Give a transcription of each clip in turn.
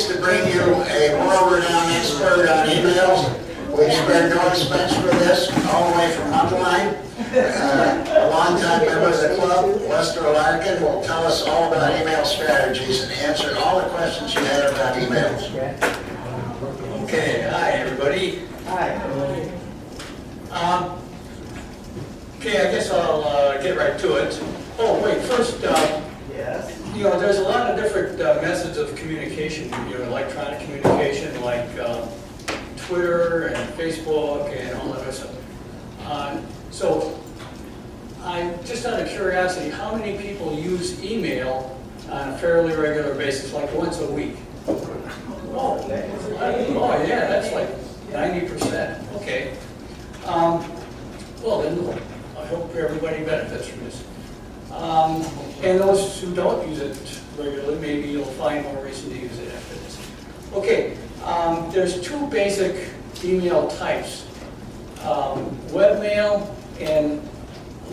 pleased to bring you a world-renowned expert on emails. We spared no expense for this, all the way from Upline. A longtime member of the club, Lester Larkin, will tell us all about email strategies and answer all the questions you had about emails. Okay, hi everybody. Hi. Okay, I guess I'll get right to it. Oh wait, first, Yes. you know, there's a lot of different methods of communication, you know, electronic communication like Twitter and Facebook and all that other stuff. So, just out of curiosity, how many people use email on a fairly regular basis, like once a week? Oh yeah, that's like 90%. Okay. Well then, I hope everybody benefits from this. And those who don't use it regularly, maybe you'll find more reason to use it after this. Okay, there's two basic email types, webmail and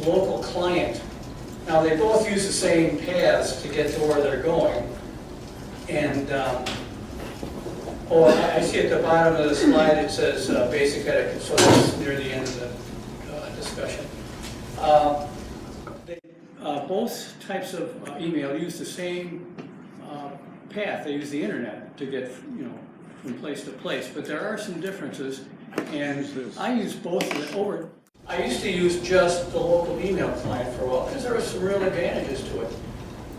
local client. Now they both use the same paths to get to where they're going. And, oh, I see at the bottom of the slide it says basic etiquette, so that's near the end of the discussion. Both types of email use the same path. They use the internet to get, you know, from place to place. But there are some differences, and I use both over. I used to use just the local email client for a while because there were some real advantages to it.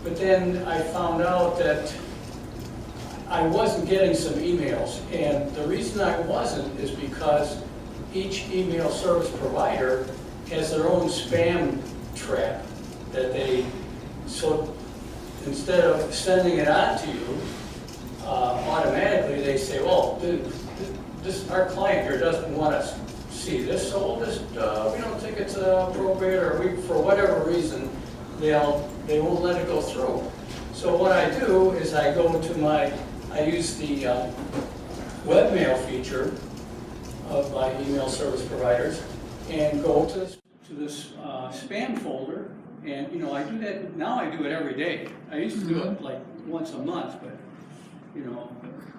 But then I found out that I wasn't getting some emails, and the reason I wasn't is because each email service provider has their own spam trap that they, so instead of sending it on to you automatically, they say, well, our client here doesn't want us to see this, so we'll just, we don't think it's appropriate, or for whatever reason, they won't let it go through. So what I do is I use the webmail feature of my email service providers and go to this spam folder. And, you know, I do that, now I do it every day. I used to do it like once a month, but, you know,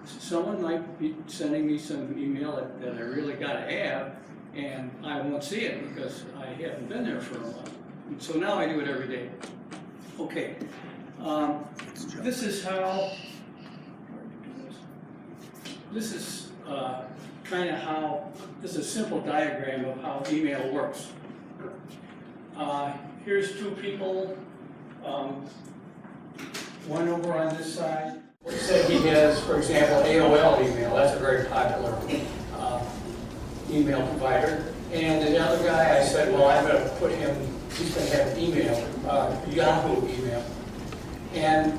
someone might be sending me some email that I really got to have, and I won't see it because I haven't been there for a while. And so now I do it every day. Okay, this is how, this is kind of how, this is a simple diagram of how email works. Here's two people, one over on this side. Said he has, for example, AOL email. That's a very popular email provider. And the other guy, I said, well, I'm going to put him, he's going to have email, Yahoo email. And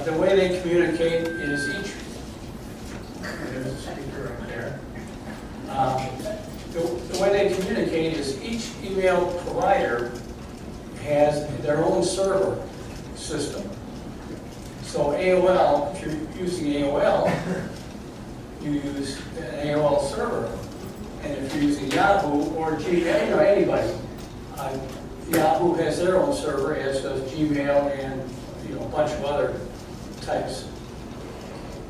the way they communicate is each, there's a speaker right there. The way they communicate is each email provider has their own server system. So AOL, if you're using AOL, you use an AOL server. And if you're using Yahoo or Gmail, you know, anybody, Yahoo has their own server, as does Gmail and, you know, a bunch of other types.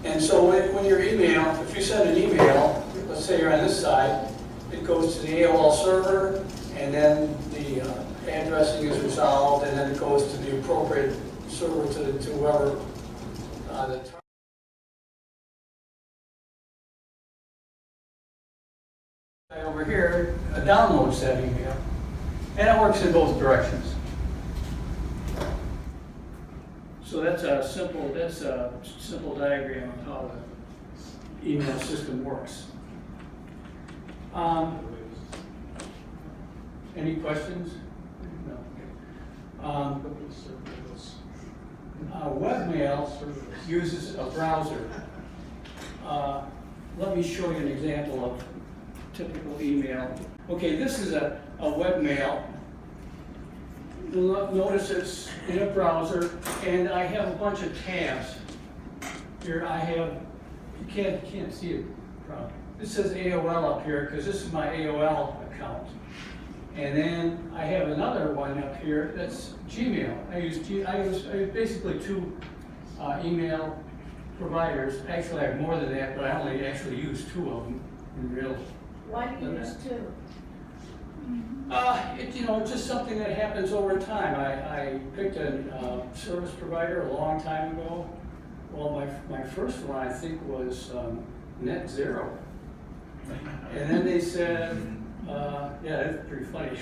And so when your email, if you send an email, let's say you're on this side, it goes to the AOL server, and then the addressing is resolved, and then it goes to the appropriate server to whoever the target. Over here downloads that email, and it works in both directions. So that's a simple diagram of how the email system works. Any questions? No. Webmail uses a browser. Let me show you an example of typical email. Okay, this is a webmail. Notice it's in a browser, and I have a bunch of tabs. Here I have, you can't see it probably. This says AOL up here because this is my AOL account. And then I have another one up here that's Gmail. I use basically two email providers. Actually, I have more than that, but I only actually use 2 of them in real. Why do you use 2? It's just something that happens over time. I picked a service provider a long time ago. Well, my first one, I think, was Net Zero. And then they said, yeah, that's pretty funny.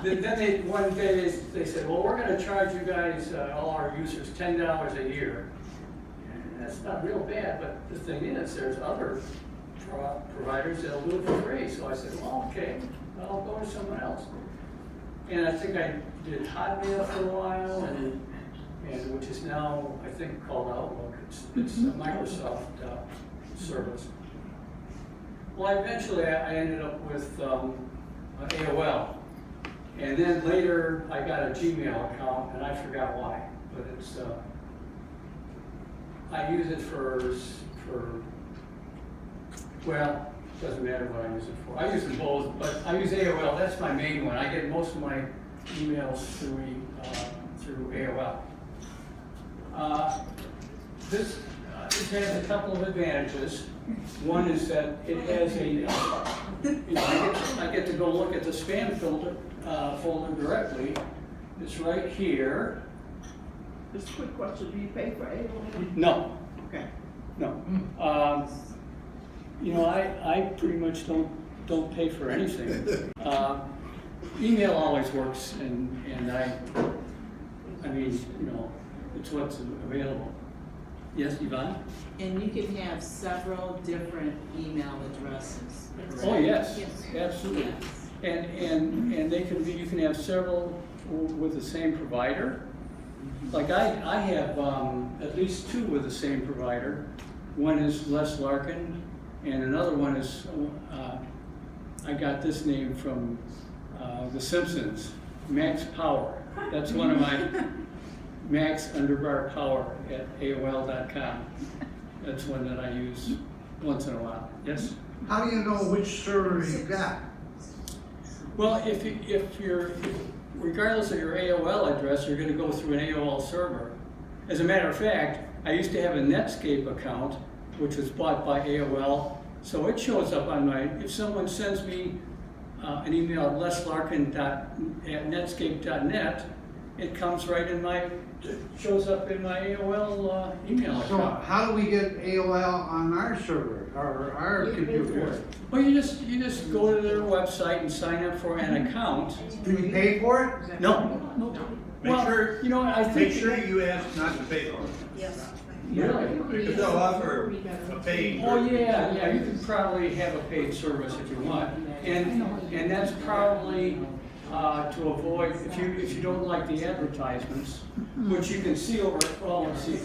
Then one day they said, well, we're going to charge you guys, all our users, $10 a year. And that's not real bad, but the thing is, there's other providers that'll do it for free. So I said, well, okay, I'll go to someone else. And I think I did Hotmail for a while, and which is now, I think, called Outlook. It's a Microsoft service. Well, eventually I ended up with AOL. And then later I got a Gmail account, and I forgot why. But it's, I use it for well, it doesn't matter what I use it for. I use them both, but I use AOL. That's my main one. I get most of my emails through AOL. This has a couple of advantages. One is that it has I get to go look at the spam folder directly. It's right here. Just a quick question, do you pay for AOL? No. Okay. No. I pretty much don't pay for anything. Email always works, and I mean, it's what's available. Yes, Yvonne? And you can have several different email addresses. Oh, yes, Yes. absolutely. Yes. And they can be, you can have several with the same provider. Like I have at least 2 with the same provider. One is Les Larkin, and another one is, I got this name from The Simpsons, Max Power. That's one of my Max_Power at AOL.com. That's one that I use once in a while. Yes? How do you know which server you got? Well, regardless of your AOL address, you're going to go through an AOL server. As a matter of fact, I used to have a Netscape account, which was bought by AOL, so it shows up on if someone sends me an email at leslarkin@netscape.net, it comes right in shows up in my AOL email account. So how do we get AOL on our server or our computer? Well, you just go to their website and sign up for an account. Do we pay for it? No. Make sure, I think make sure you ask not to pay for it. Yes. Really? Because they'll offer a paid. Oh, yeah, you can probably have a paid service if you want. And that's probably to avoid, if you don't like the advertisements, which you can see over, well, let's see,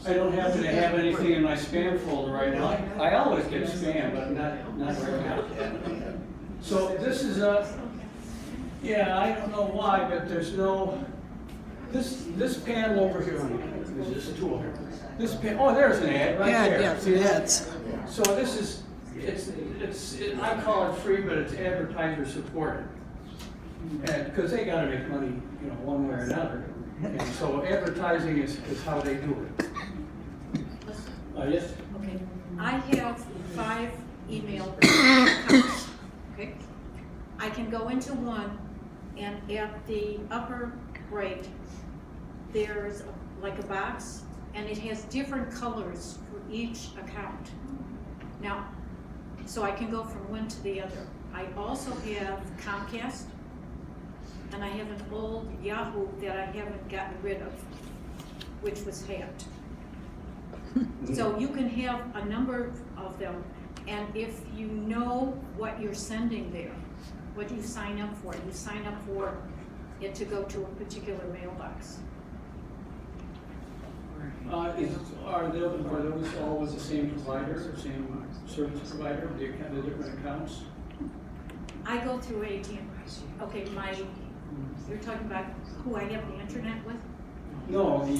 I don't happen to have anything in my spam folder right now. I always get spam, but not right now. So this is yeah, I don't know why, but there's no, this panel over here, there's just 2 of them. This panel, oh, there's an ad right there. Yeah, See that? ads. So this is, I call it free, but it's advertiser supported. And, because they gotta make money, one way or another. And so advertising is how they do it. Yes? Okay, I have 5 email accounts, okay? I can go into one, and at the upper right, there's like a box, and it has different colors for each account. Now, so I can go from one to the other. I also have Comcast, and I have an old Yahoo that I haven't gotten rid of, which was hacked. So you can have a number of them, and if you know what you're sending there, what you sign up for it to go to a particular mailbox. Are those all with the same provider, the same service provider, the different accounts? I go through AT&T. Okay, you're talking about who I have the internet with? No, the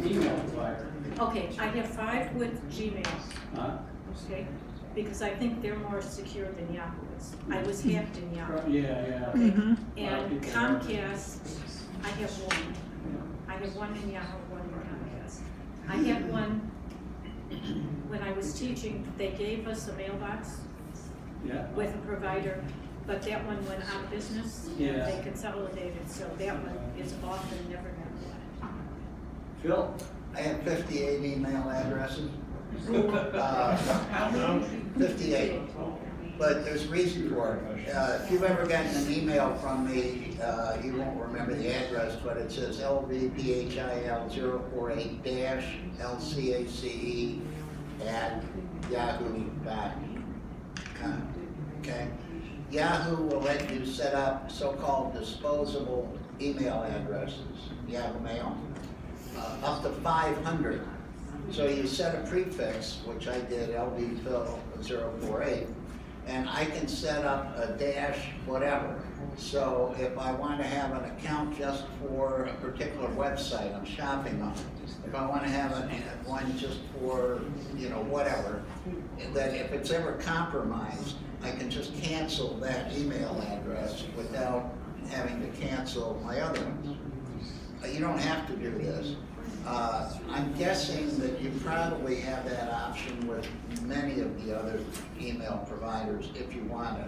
email provider. Okay, I have 5 with Gmail. Okay, because I think they're more secure than Yahoo is. I was hacked in Yahoo. Yeah. Okay, and Comcast, I have 1. I have one in Yahoo, one in Comcast. I had one, when I was teaching, they gave us a mailbox Yeah. with a provider, but that one went out of business. And Yeah. they consolidated, so that one is off and never got one. Phil? I have 58 email addresses. 58. But there's reason for it. If you've ever gotten an email from me, you won't remember the address, but it says lvphil048-lcace@yahoo.com. Okay? Yahoo will let you set up so-called disposable email addresses, Yahoo Mail, up to 500. So you set a prefix, which I did, lvphil048, and I can set up a dash whatever. So if I want to have an account just for a particular website I'm shopping on, if I want to have one just for, you know, whatever, that if it's ever compromised, I can just cancel that email address without having to cancel my other ones. You don't have to do this. I'm guessing that you probably have that option with many of the other email providers if you want to.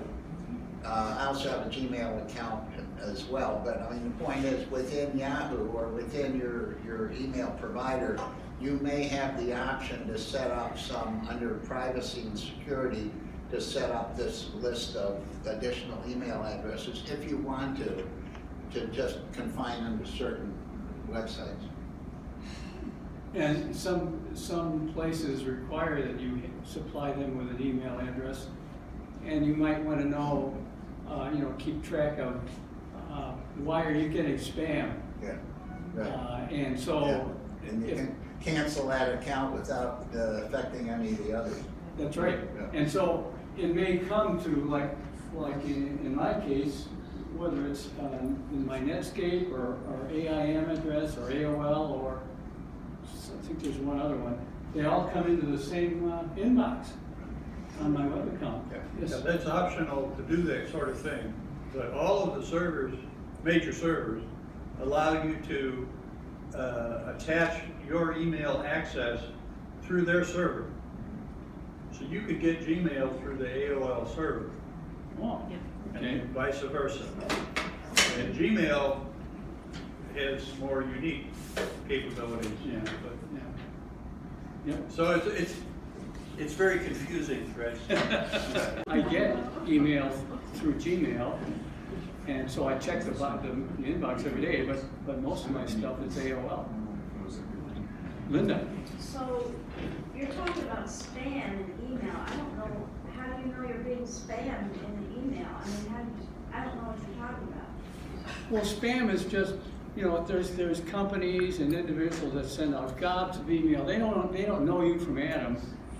I also have a Gmail account as well, but I mean, the point is within Yahoo or within your email provider, you may have the option to set up some, under privacy and security, to set up this list of additional email addresses if you want to just confine them to certain websites. And some places require that you supply them with an email address, and you might want to know, keep track of why are you getting spam? Yeah, right. And so, Yeah. And you can cancel that account without affecting any of the others. that's right. Yeah. And so it may come to like in my case, whether it's in my Netscape or AIM address or AOL or I think there's one other one. They all come into the same inbox on my web account. Yeah. Yes. Yeah, that's optional to do that sort of thing, but all of the servers, major servers, allow you to attach your email access through their server. So you could get Gmail through the AOL server, Oh, okay. and vice versa. And Gmail has more unique capabilities. Yeah. But- Yep. So it's very confusing, Chris. I get emails through Gmail, and so I check the inbox every day, but most of my stuff is AOL. Linda? So, you're talking about spam in email. I don't know, how do you know you're being spammed in the email? I mean, I don't know what you're talking about. Well, spam is just, there's companies and individuals that send out gobs of email. They don't know you from Adam,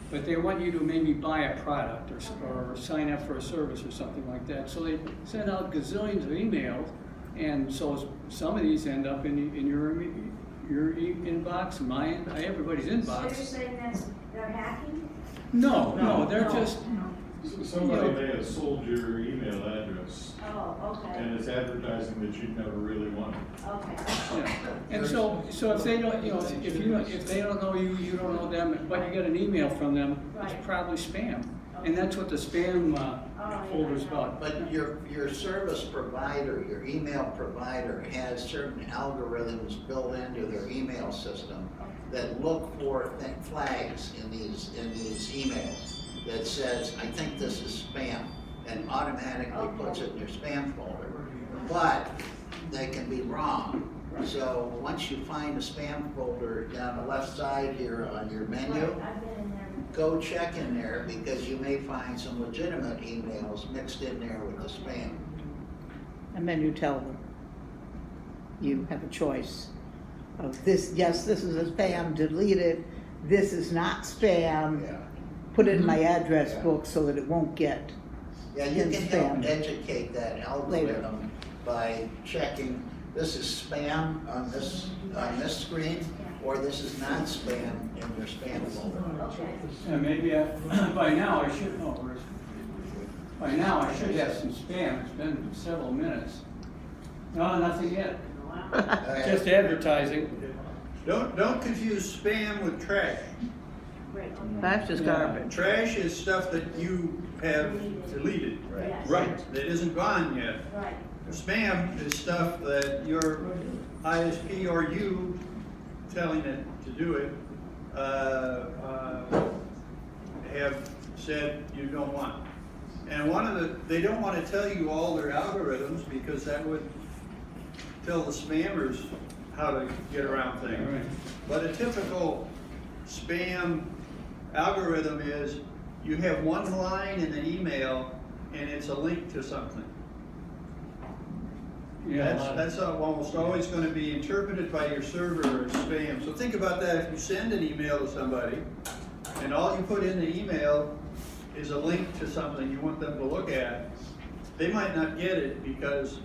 but they want you to maybe buy a product or sign up for a service or something like that. So they send out gazillions of emails, and so some of these end up in your inbox, mine, everybody's So you're inbox. saying they're hacking? No, they're just, Somebody may have sold your email address, Oh, okay, and it's advertising that you'd never really wanted. okay. and so if they don't, if they don't know you, you don't know them, but you get an email from them, it's Right. probably spam. And that's what the spam folder's yeah. about. But your service provider, your email provider has certain algorithms built into their email system that look for flags in these emails that says, I think this is spam, and automatically puts it in your spam folder. But they can be wrong. So once you find a spam folder down the left side here on your menu, Right, I've been in there. go check in there because you may find some legitimate emails mixed in there with the spam. And then you tell them, you have a choice of this, yes, this is a spam, delete it, this is not spam, Yeah. put it in my address Yeah. book so that it won't get, Yeah, you in can help spam. educate that algorithm by checking, this is spam on this screen, or this is not spam in your spam folder. Okay. Yeah, maybe by now I should know. By now I should have some spam. It's been several minutes. No, nothing yet. wow. just advertising. Don't confuse spam with trash. Right, okay. That's just Yeah. garbage. Trash is stuff that you have deleted, Yes. Right. that isn't gone yet. Right. Spam is stuff that your ISP or you telling it to do it, have said you don't want. And they don't want to tell you all their algorithms because that would tell the spammers how to get around things. Right. But a typical spam algorithm is you have one line in the email and it's a link to something. Yeah, That's almost always going to be interpreted by your server as spam. So think about that. If you send an email to somebody and all you put in the email is a link to something you want them to look at, they might not get it because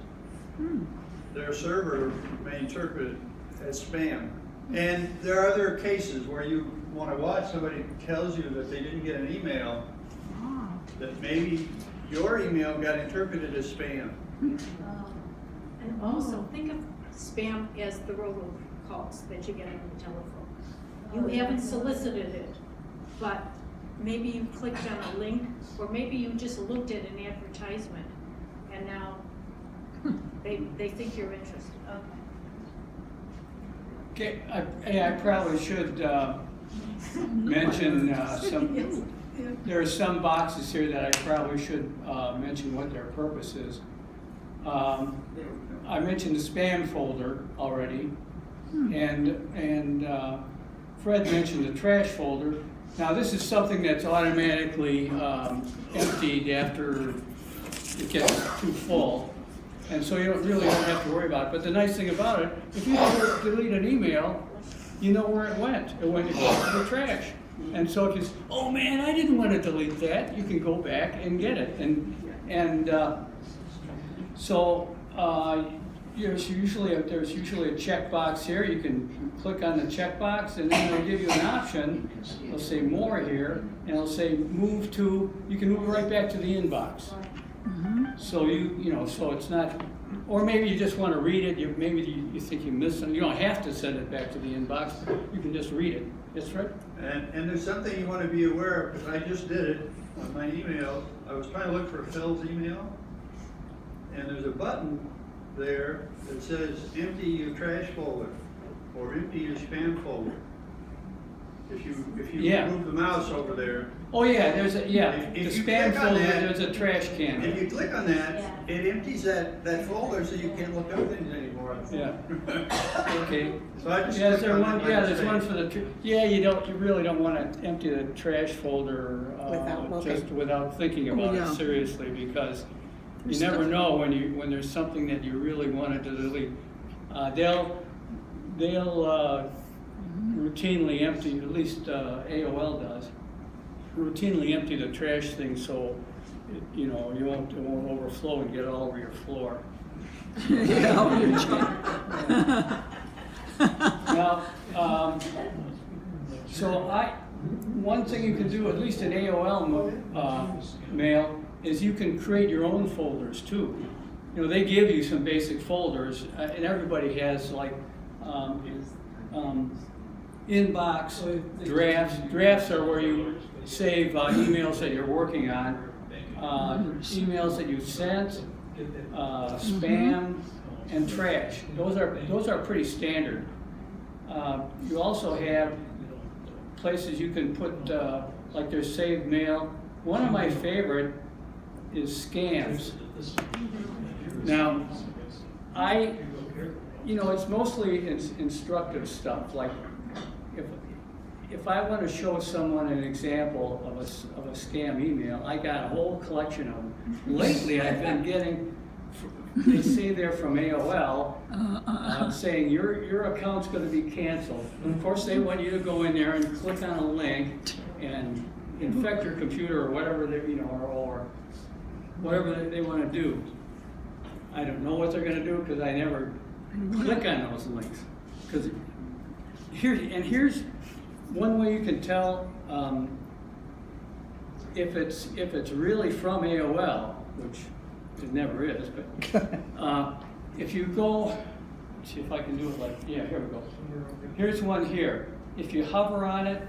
their server may interpret it as spam. And there are other cases where you want to watch, somebody tells you that they didn't get an email, that maybe your email got interpreted as spam. And also, think of spam as the robocalls that you get on the telephone. You haven't solicited it, but maybe you clicked on a link, or maybe you just looked at an advertisement, and now they think you're interested. okay, I probably should mention some, there are some boxes here that I probably should mention what their purpose is. I mentioned the spam folder already, and Fred mentioned the trash folder. Now this is something that's automatically emptied after it gets too full, and so you really don't have to worry about it. But the nice thing about it, if you delete an email, you know where it went. It went to the trash. And so if you say, oh man, I didn't want to delete that, you can go back and get it. So there's usually a checkbox here. You can click on the checkbox, and then it'll give you an option. It'll say more here, and it'll say move to. You can move right back to the inbox. So so it's not. Or maybe you just want to read it. Maybe you think you missed something. You don't have to send it back to the inbox. You can just read it. Yes, Fred? And there's something you want to be aware of, because I just did it on my email. I was trying to look for Phil's email, and there's a button there that says empty your trash folder or empty your spam folder. If you move the mouse over there. Oh yeah, the If you spam click on folder, that, there's a trash can. If you click on that, Yeah. it empties that folder so you can't look up things anymore. Yeah. Okay. So I just Yeah, is clicked there on one? that by Yeah, there's mistake. one for the. You really don't want to empty the trash folder Without looking. just without thinking about yeah. it seriously, because you There's never stuff- know when there's something that you really wanted to delete. They'll routinely empty, at least AOL does, routinely empty the trash thing so it won't overflow and get all over your floor. Now, one thing you can do, at least in AOL mail, is you can create your own folders too. They give you some basic folders, and everybody has like inbox, drafts. Drafts are where you save emails that you're working on, emails that you sent, spam, and trash. Those are pretty standard. You also have places you can put, like there's saved mail. One of my favorite is scams. Now, it's mostly instructive stuff. Like, if I want to show someone an example of a scam email, I got a whole collection of them. Lately, I've been getting. They say they're from AOL, saying your account's going to be canceled. And of course, they want you to go in there and click on a link and infect your computer or whatever or whatever they want to do. I don't know what they're going to do because I never click on those links. Because here's one way you can tell if it's really from AOL, which it never is, but if you go see if I can do it like, yeah, here we go. Here's one here. If you hover on it,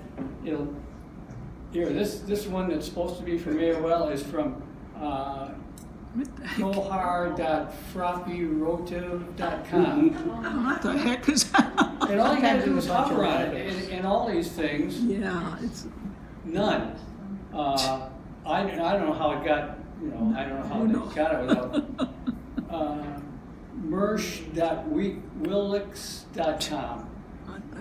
it'll, here, this one that's supposed to be from AOL is from gohar.frothyrotive.com. What the heck is that? And all you gotta do is hover on it, and all these things, Yeah, it's, none. I don't know how it got, you know, I don't know how they got it without. Mersh.willix.com.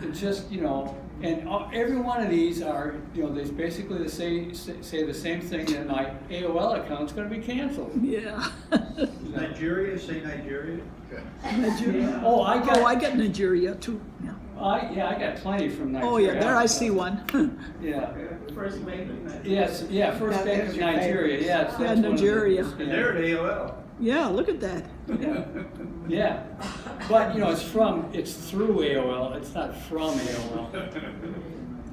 It's just, you know, and every one of these are, you know, they basically say the same thing, that my AOL account's gonna be canceled. yeah. Nigeria, say Nigeria? Nigeria. Oh, I get Nigeria too. Yeah. I got plenty from Nigeria. Oh, yeah, there I see one. Yeah. First Bank of Nigeria. Yes, yeah, First Bank of Nigeria, yes. Yeah, that's one of Nigeria. them. And they're at AOL. Yeah, look at that. Yeah, but you know, it's through AOL, it's not from AOL.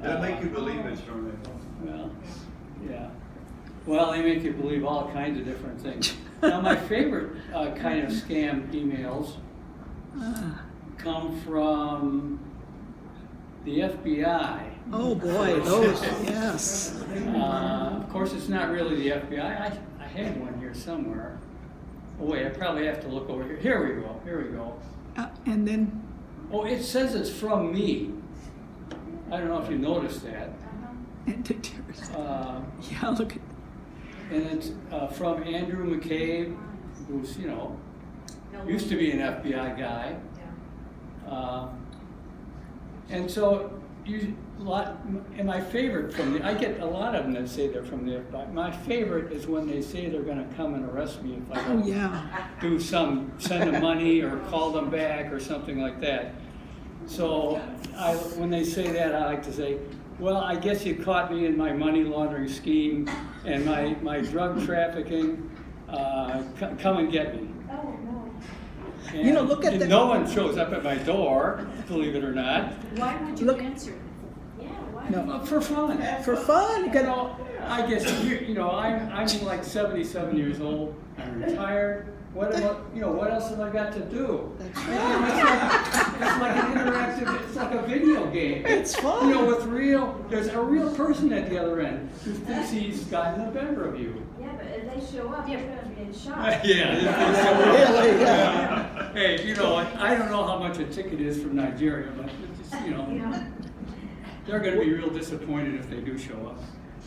They'll make you believe it's from AOL. Well, yeah. Well, they make you believe all kinds of different things. Now, my favorite kind of scam emails come from the FBI. Oh, boy, those, yes. Of course, it's not really the FBI. I had one here somewhere. Oh wait, I probably have to look over here. Here we go, here we go. And then, Oh, it says it's from me. I don't know if you noticed that. yeah, look at, And it's from Andrew McCabe, who's, you know, used to be an FBI guy. And so, and my favorite I get a lot of them that say they're from the FBI. My favorite is when they say they're gonna come and arrest me if I oh, don't yeah. send them money or call them back or something like that. So when they say that, I like to say, well, I guess you caught me in my money laundering scheme and my drug trafficking. Come and get me. Oh, no. And, You know, look at the- no one shows up at my door, believe it or not. Why would you Look- answer? Yeah, why? No. For fun. For fun, You know, I guess you know I'm like 77 years old. I'm retired. What else have I got to do? It's like an interactive. It's like a video game. It's fun. You know, there's a real person at the other end who thinks he's gotten the better of you. Yeah, but if they show up, they're gonna be in shock. Really, yeah. Hey, you know, I don't know how much a ticket is from Nigeria, but it's just, you know, they're going to be real disappointed if they do show up.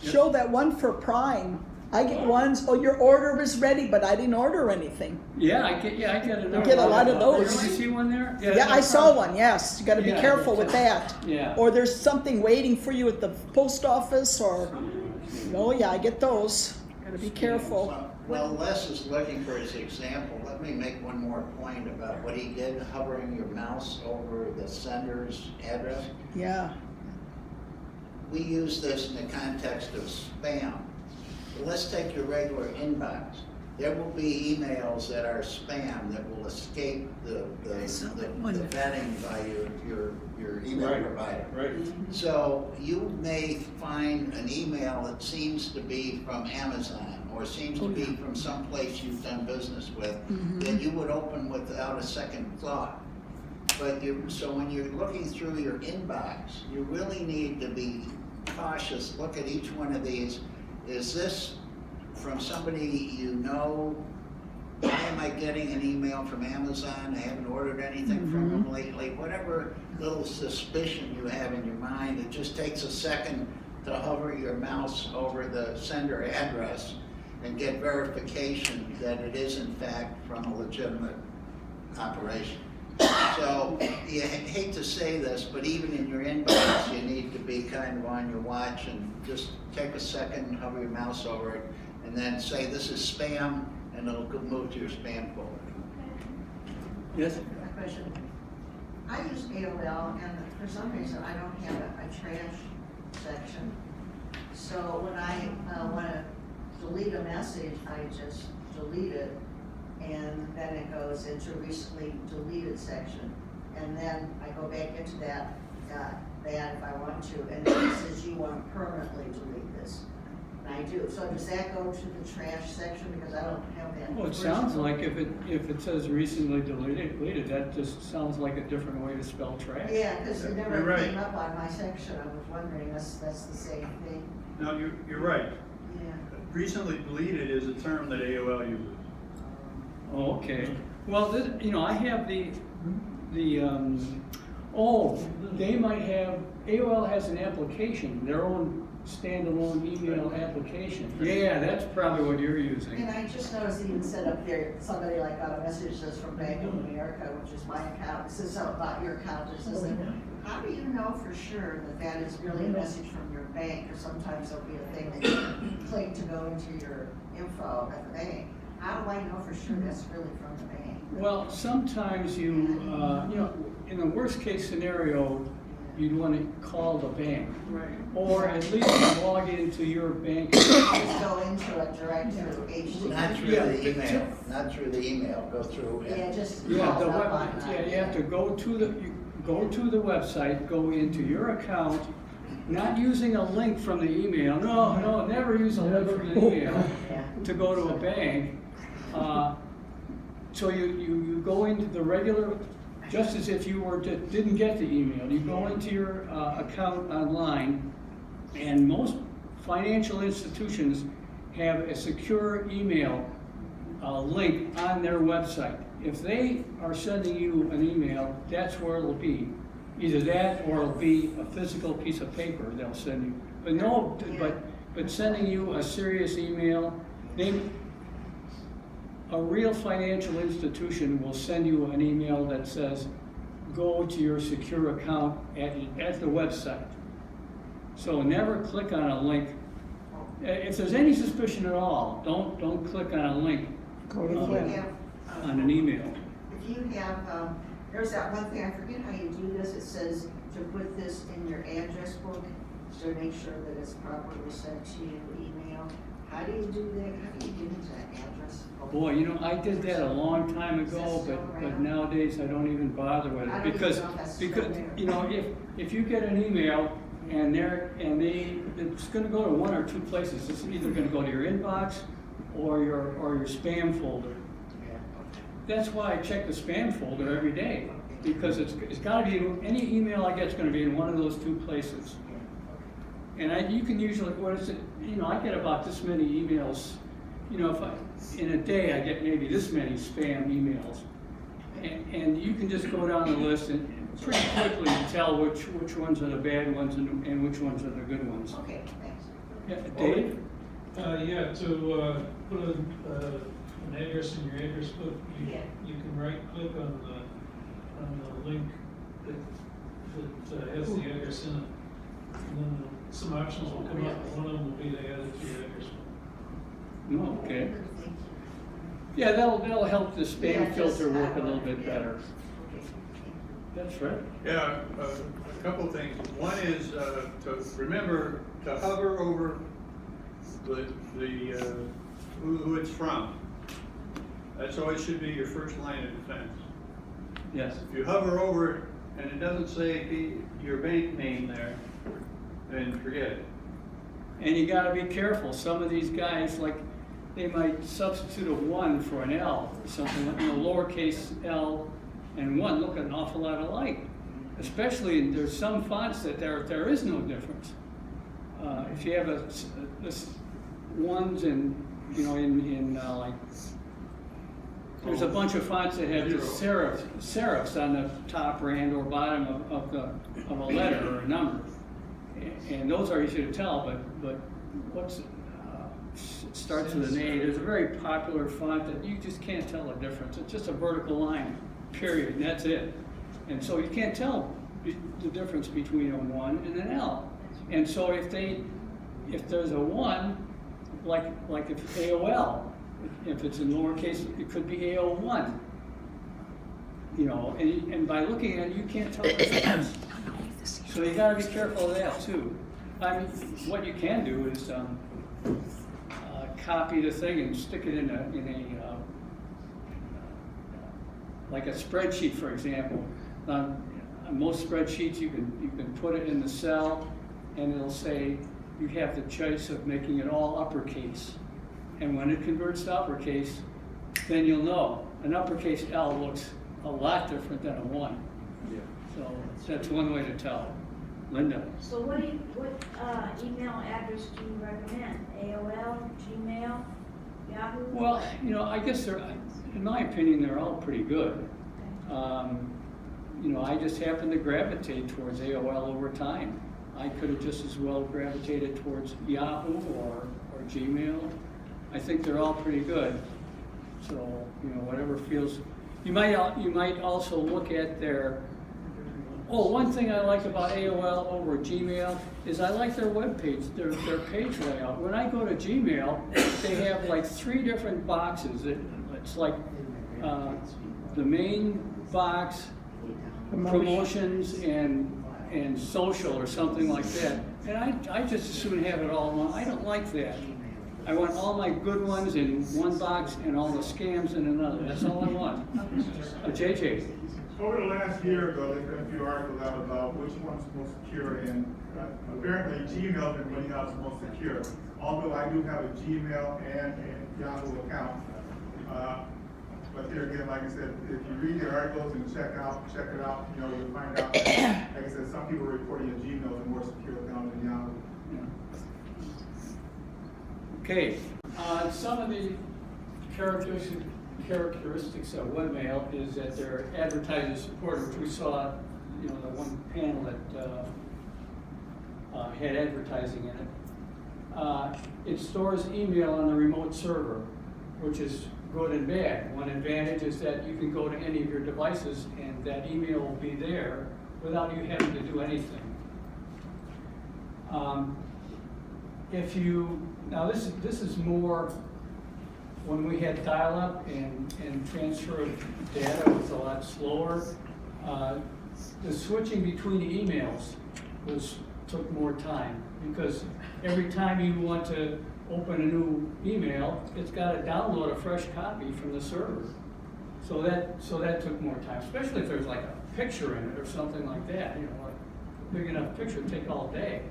Show that one for Prime. I get ones, oh, your order was ready, but I didn't order anything. Yeah, I get a number. get a lot of those. Did you see one there? Yeah, I saw one, yes. You gotta be Yeah, careful with that. Yeah. Or there's something waiting for you at the post office, or, oh yeah, I get those. Gotta be careful. Well, Les is looking for his example. Let me make one more point about what he did, hovering your mouse over the sender's address. Yeah, We use this in the context of spam. But let's take your regular inbox. There will be emails that are spam that will escape the vetting by your email provider. Right. So you may find an email that seems to be from Amazon or seems to be from some place you've done business with that you would open without a second thought. But so when you're looking through your inbox, you really need to be cautious. Look at each one of these. Is this from somebody you know? Why am I getting an email from Amazon? I haven't ordered anything from them lately. Whatever little suspicion you have in your mind, it just takes a second to hover your mouse over the sender address and get verification that it is in fact from a legitimate operation. So, you hate to say this, but even in your inbox, you need to be kind of on your watch and just take a second, hover your mouse over it, and then say this is spam, and it'll move to your spam folder. Yes? A question. I use AOL, and for some reason, I don't have a trash section. So when I want to delete a message, I just delete it, and then it goes into recently deleted section. And then I go back into that if I want to, and then it says you want to permanently delete this. and I do. So does that go to the trash section, because I don't have that? Well, it sounds like if it says recently deleted, that just sounds like a different way to spell trash. Yeah, because it You're never right. came up on my section, I was wondering, that's the same thing. No, you're right. Yeah. Recently deleted is a term that AOL uses. Oh, okay. Well, this, I have they might have, AOL has an application, their own standalone email application. Yeah, that's probably what you're using. And I just noticed even said up there, somebody like got a message that's from Bank of America, which is my account, it says something about your account, it says, how do you know for sure that that is really a message from your bank? Or sometimes there'll be a thing that you click to go into your info at the bank. How do I know for sure that's really from the bank? Well, sometimes in the worst case scenario, you'd want to call the bank. Right. Or at least log into your bank. Just go into it direct through HTTP. Not through the email, not through the email, go through. Yeah, just Yeah, calls the up on you have to go to the website, go into your account, not using a link from the email. No, never use a link from the email Yeah. to go to a bank. So you go into the regular, just as if you didn't get the email. You go into your account online, and most financial institutions have a secure email link on their website. If they are sending you an email, that's where it'll be. Either that or it'll be a physical piece of paper they'll send you. But no, but sending you a serious email, a real financial institution will send you an email that says, go to your secure account at the website. So never click on a link. If there's any suspicion at all, don't click on a link Go to the web. on an email. If you have, there's that one thing, I forget how you do this, it says to put this in your address book, to make sure that it's properly sent to you, email. How do you do that? How do you get into that address book? Boy, I did that a long time ago, but nowadays I don't even bother with I it don't because even know if that's still there. if you get an email and it's going to go to one or two places. It's either going to go to your inbox or your spam folder. That's why I check the spam folder every day, because it's got to be, any email I get is going to be in one of those two places. And you can usually, I get about this many emails. In a day I get maybe this many spam emails. And you can just go down the list and pretty quickly tell which ones are the bad ones and which ones are the good ones. Okay, thanks. Yeah, Dave? To put an address in your address book, you can right click on the link that has the address in it. And then some options will come up, and one of them will be to add it to your address book. Oh, okay. Yeah, that'll help the spam filter work a little bit better. That's right. Yeah, a couple of things. One is to remember to hover over who it's from. That's always should be your first line of defense. Yes. If you hover over it and it doesn't say your bank name there, then forget it. And you got to be careful. Some of these guys, they might substitute a 1 for an L or something, lowercase l and 1 look an awful lot alike. Especially, there's some fonts that there is no difference. If you have this ones and there's a bunch of fonts that have just serifs on the top or and or bottom of a letter or a number, and those are easy to tell. But what's starts with an A? There's a very popular font that you just can't tell the difference. It's just a vertical line, period, and that's it. And so you can't tell the difference between a 1 and an L. And so if there's a 1, like if AOL, if it's in lowercase, it could be AO1. And by looking at it, you can't tell the difference. So you got to be careful of that too. I mean, what you can do is copy the thing and stick it in a like a spreadsheet, for example. On most spreadsheets, you can put it in the cell, and it'll say you have the choice of making it all uppercase. And when it converts to uppercase, then you'll know. An uppercase L looks a lot different than a 1. So that's one way to tell. Linda? So what email address do you recommend? AOL, Gmail, Yahoo? Well, you know, I guess in my opinion, they're all pretty good. You know, I just happen to gravitate towards AOL over time. I could have just as well gravitated towards Yahoo or Gmail. I think they're all pretty good. So, you know, whatever feels. You might also look at their. Oh, one thing I like about AOL over Gmail is I like their web page, their page layout. When I go to Gmail, they have like 3 different boxes. It's like the main box, promotions, and social or something like that. And I just as soon have it all in one. I don't like that. I want all my good ones in one box and all the scams in another. That's all I want. JJ. Over the last year ago, there's been a few articles out about which one's most secure, and apparently Gmail has been winning out as most secure. Although I do have a Gmail and a Yahoo account. But there again, like I said, if you read the articles and check it out, you know, you'll find out, like I said, some people are reporting that Gmail is a more secure account than Yahoo. Okay, some of the characteristics of webmail is that they're advertiser supported, which we saw, you know, the one panel that had advertising in it. It stores email on a remote server, which is good and bad. One advantage is that you can go to any of your devices and that email will be there without you having to do anything. Now this is more when we had dial-up and transfer of data was a lot slower. The switching between the emails took more time because every time you want to open a new email, it's got to download a fresh copy from the server. So that took more time, especially if there's like a picture in it or something like that. You know, like a big enough picture would take all day.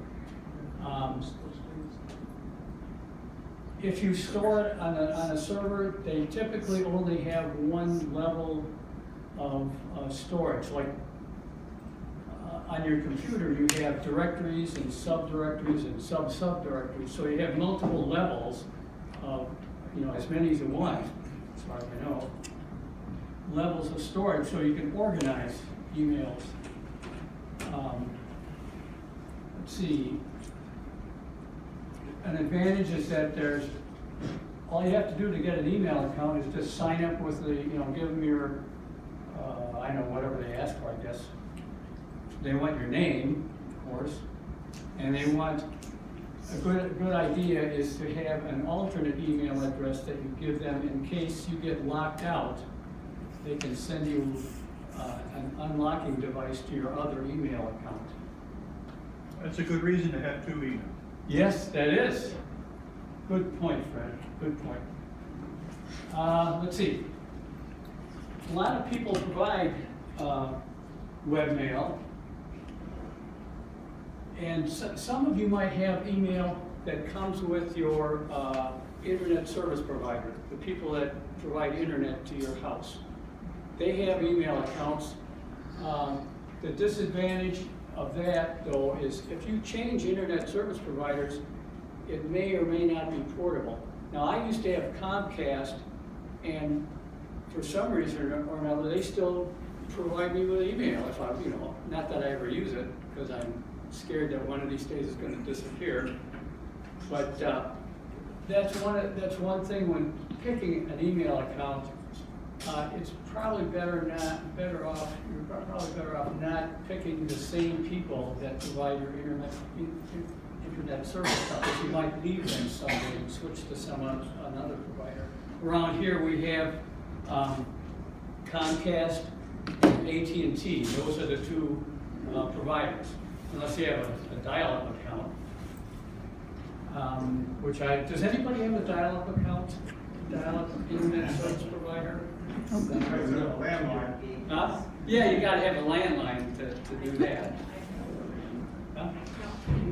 If you store it on a server, they typically only have one level of storage. Like on your computer, you have directories and subdirectories and sub-subdirectories. So you have multiple levels of, you know, as many as you want, as far as I know, levels of storage so you can organize emails. Let's see. An advantage is that all you have to do to get an email account is just sign up with the, you know, give them your, I don't know, whatever they ask for, I guess. They want your name, of course, and they want, a good idea is to have an alternate email address that you give them in case you get locked out. They can send you an unlocking device to your other email account. That's a good reason to have 2 emails. Yes, that is. Good point, Fred. Good point. Let's see. A lot of people provide webmail, and some of you might have email that comes with your internet service provider, the people that provide internet to your house. They have email accounts. The disadvantage of that, though, is if you change internet service providers, it may or may not be portable. Now, I used to have Comcast, and for some reason or another, they still provide me with email. If I, you know, not that I ever use it, because I'm scared that one of these days it's going to disappear. But that's one thing when picking an email account. It's probably better off not picking the same people that provide your internet service stuff, because you might leave them someday and switch to another provider. Around here we have Comcast and AT&T. Those are the 2 providers, unless you have a dial-up account. Does anybody have a dial-up account? Dial-up internet service provider? Landline. Yeah, you got to have a landline to do that. Huh?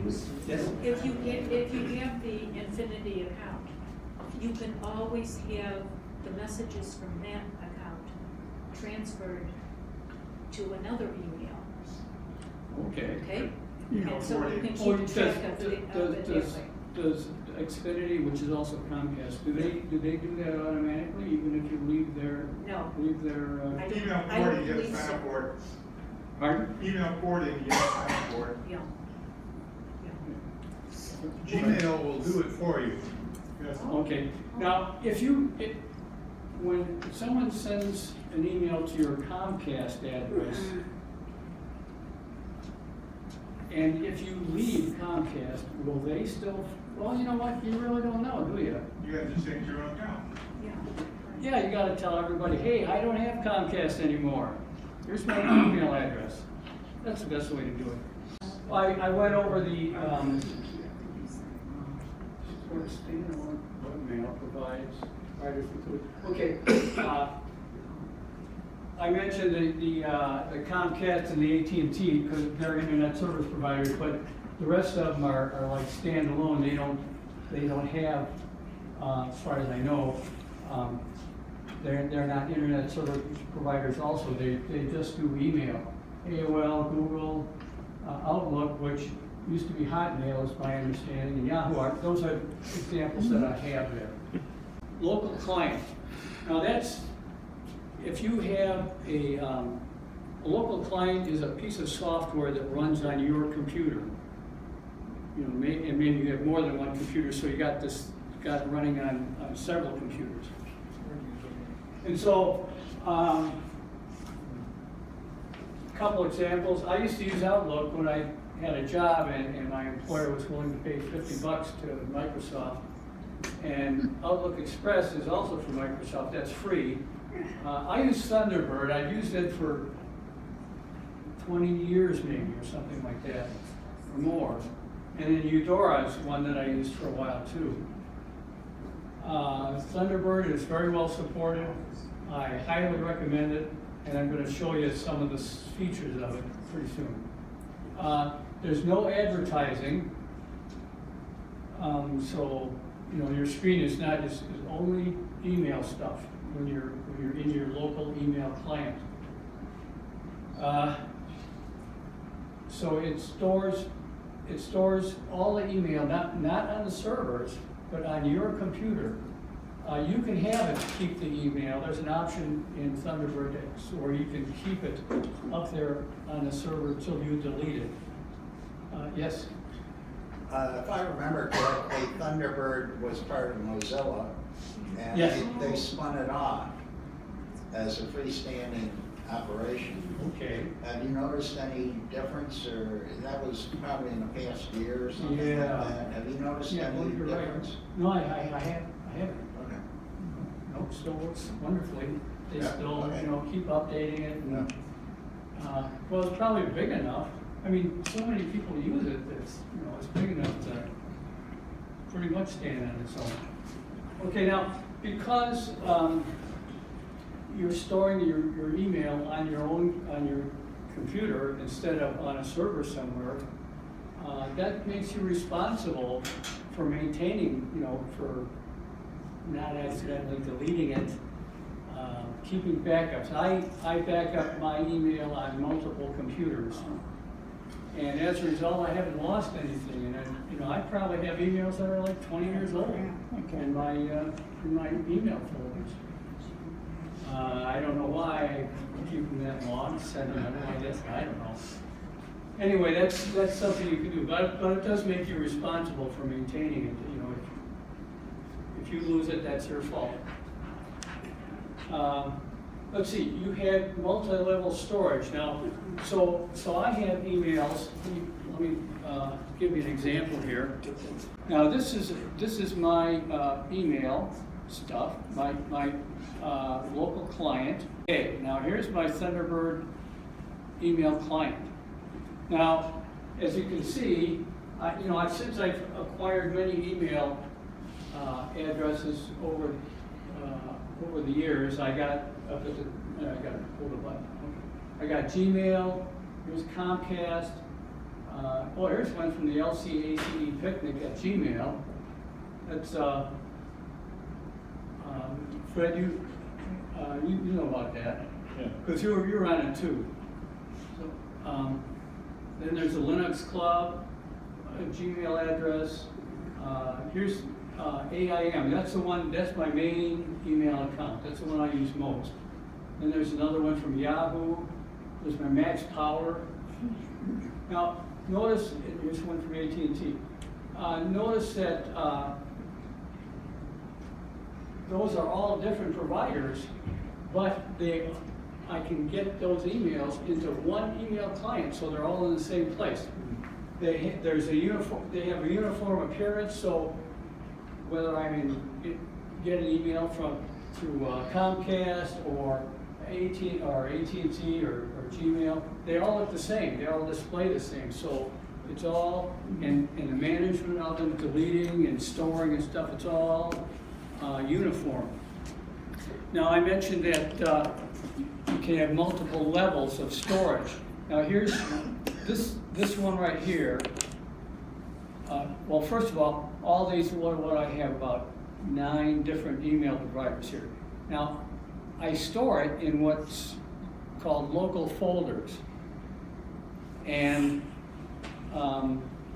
Yes? If you have the Infinity account, you can always have the messages from that account transferred to another email, Okay. okay? Yeah. And so you can Or keep does- track of it that way. Does Xfinity, which is also Comcast, do they do that automatically, even if you leave their? No. Leave their, I don't- Email I don't forwarding, you have believe to sign up so. for it. pardon? Email forwarding, you have to sign up for it. Yeah. Gmail will do it for you. Yes. Okay, now, when someone sends an email to your Comcast address, and if you leave Comcast, will they still, well, you know what, you really don't know, do you? You have to change your own account. Yeah, you gotta tell everybody, hey, I don't have Comcast anymore. Here's my email address. That's the best way to do it. I went over the, webmail provides, okay, I mentioned the Comcast and the AT&T because they're internet service providers, but the rest of them are like standalone. They don't have, as far as I know, they're not internet service providers also. They just do email. AOL, Google, Outlook, which used to be Hotmail, is my understanding, and Yahoo. Those are examples that I have there. Local client. Now that's, if you have a local client is a piece of software that runs on your computer. You know, and maybe you have more than one computer, so you got it running on several computers. And so, a couple examples. I used to use Outlook when I had a job and my employer was willing to pay $50 to Microsoft. And Outlook Express is also from Microsoft, that's free. I use Thunderbird, I've used it for 20 years maybe, or something like that, or more. And then Eudora is one that I used for a while too. Thunderbird is very well supported. I highly recommend it, and I'm going to show you some of the features of it pretty soon. There's no advertising, so you know your screen is not is only email stuff when you're in your local email client. So it stores all the email, not on the servers, but on your computer. You can have it keep the email. There's an option in Thunderbird where you can keep it up there on the server until you delete it. Yes? If I remember correctly, Thunderbird was part of Mozilla, and Yes. they spun it off as a freestanding operation. Okay. Have you noticed any difference, or that was probably in the past year or something like Yeah. that? Have you noticed Yeah, any well, you're right. difference? No, I haven't. Okay. Nope, still works wonderfully. They Yeah, still, okay. you know, keep updating it. And, well, it's probably big enough. I mean, so many people use it that it's, you know, it's big enough to pretty much stand on its own. Okay, now, because you're storing your email on your computer instead of on a server somewhere, that makes you responsible for maintaining, you know, for not accidentally deleting it, keeping backups. I back up my email on multiple computers, and as a result, I haven't lost anything. And you know, I probably have emails that are like 20 years old in my email folders. I don't know why I keep them that long. Sending them, I guess, I don't know. Anyway, that's something you can do, but it does make you responsible for maintaining it. You know, if you lose it, that's your fault. Let's see, you have multi-level storage. Now, so I have emails. Let me give you an example here. Now, this is my email stuff, my local client. Okay, now here's my Thunderbird email client. Now, as you can see, you know, since I've acquired many email addresses over the years, I got up at the, I got hold the button. I got Gmail. Here's Comcast, Oh, here's one from the LCACE picnic at Gmail. That's, Fred, you know about that. Yeah. Because you were on it too. So, then there's a Linux Club, a Gmail address. Here's AIM. That's the one. That's my main email account. That's the one I use most. Then there's another one from Yahoo. There's my Max Power. Now notice here's one from AT&T. Notice that those are all different providers, but I can get those emails into one email client, so they're all in the same place. They have a uniform appearance, so whether I get an email through Comcast or AT&T or Gmail, they all look the same. They all display the same. So it's all in the management of them, deleting and storing and stuff. It's all uniform. Now I mentioned that you can have multiple levels of storage. Now here's this one right here. Well, first of all these what I have about 9 different email providers here. Now I store it in what's called local folders, and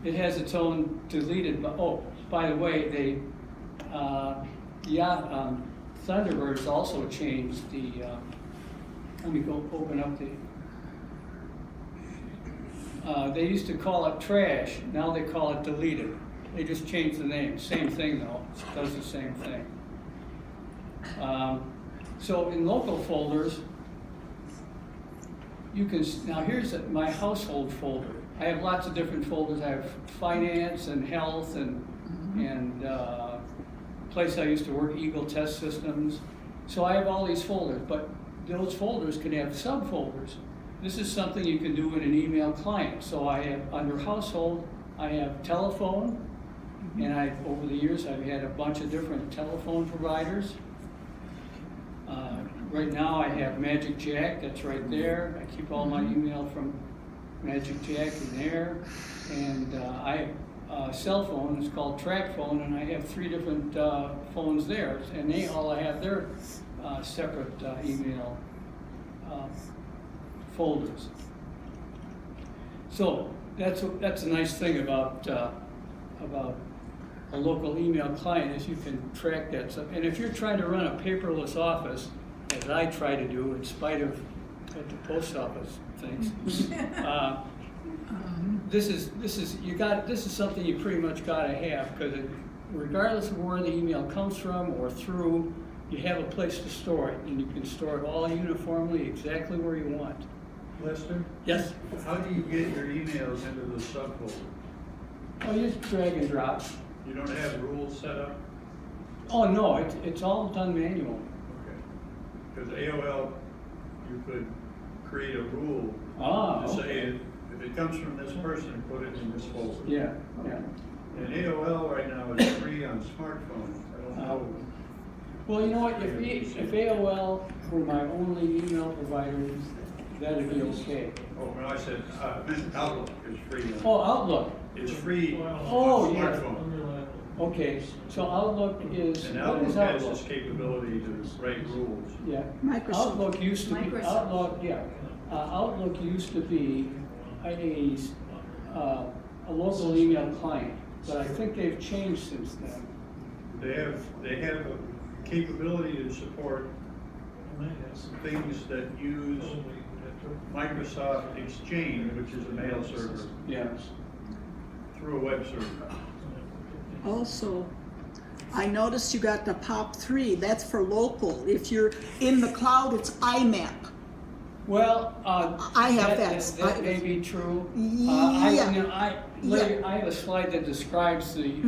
it has its own deleted. Oh, by the way, Thunderbird's also changed the. Let me go open up the. They used to call it trash. Now they call it deleted. They just changed the name. Same thing though. It does the same thing. So in local folders, you can, now here's my household folder. I have lots of different folders. I have finance and health and place I used to work, Eagle Test Systems. So I have all these folders, but those folders can have subfolders. This is something you can do in an email client. So I have, under household, I have telephone, and over the years I've had a bunch of different telephone providers. Right now I have Magic Jack, that's right there. I keep all my email from Magic Jack in there. And I have a cell phone, it's called Track Phone, and I have 3 different phones there. And they all have their separate email folders. So that's a nice thing about a local email client is you can track that stuff. And if you're trying to run a paperless office, as I try to do, in spite of what the post office thinks, this is something you pretty much got to have, because regardless of where the email comes from or through, you have a place to store it, and you can store it all uniformly, exactly where you want. Lester? Yes? How do you get your emails into the subfolder? Oh, you just drag and drop. You don't have rules set up? Oh no, it's all done manually. Because AOL, you could create a rule to say if it comes from this person, put it in this folder. Yeah, yeah. And AOL right now is free on smartphones. I don't know. Well, you know what? If AOL were my only email provider, that'd be okay. Oh, when I said Outlook is free. Oh, Outlook. It's free Oh, on yeah. smartphone. Okay, so Outlook is, And what is Outlook has Outlook? this capability to write rules. Yeah. Microsoft. Outlook used to be, Microsoft. Outlook used to be a local email client, but I think they've changed since then. They have a capability to support things that use Microsoft Exchange, which is a mail server, Yeah. through a web server. Also, I noticed you got the POP3, that's for local. If you're in the cloud, it's IMAP. Well, I have that may be true. Yeah. I have a slide that describes the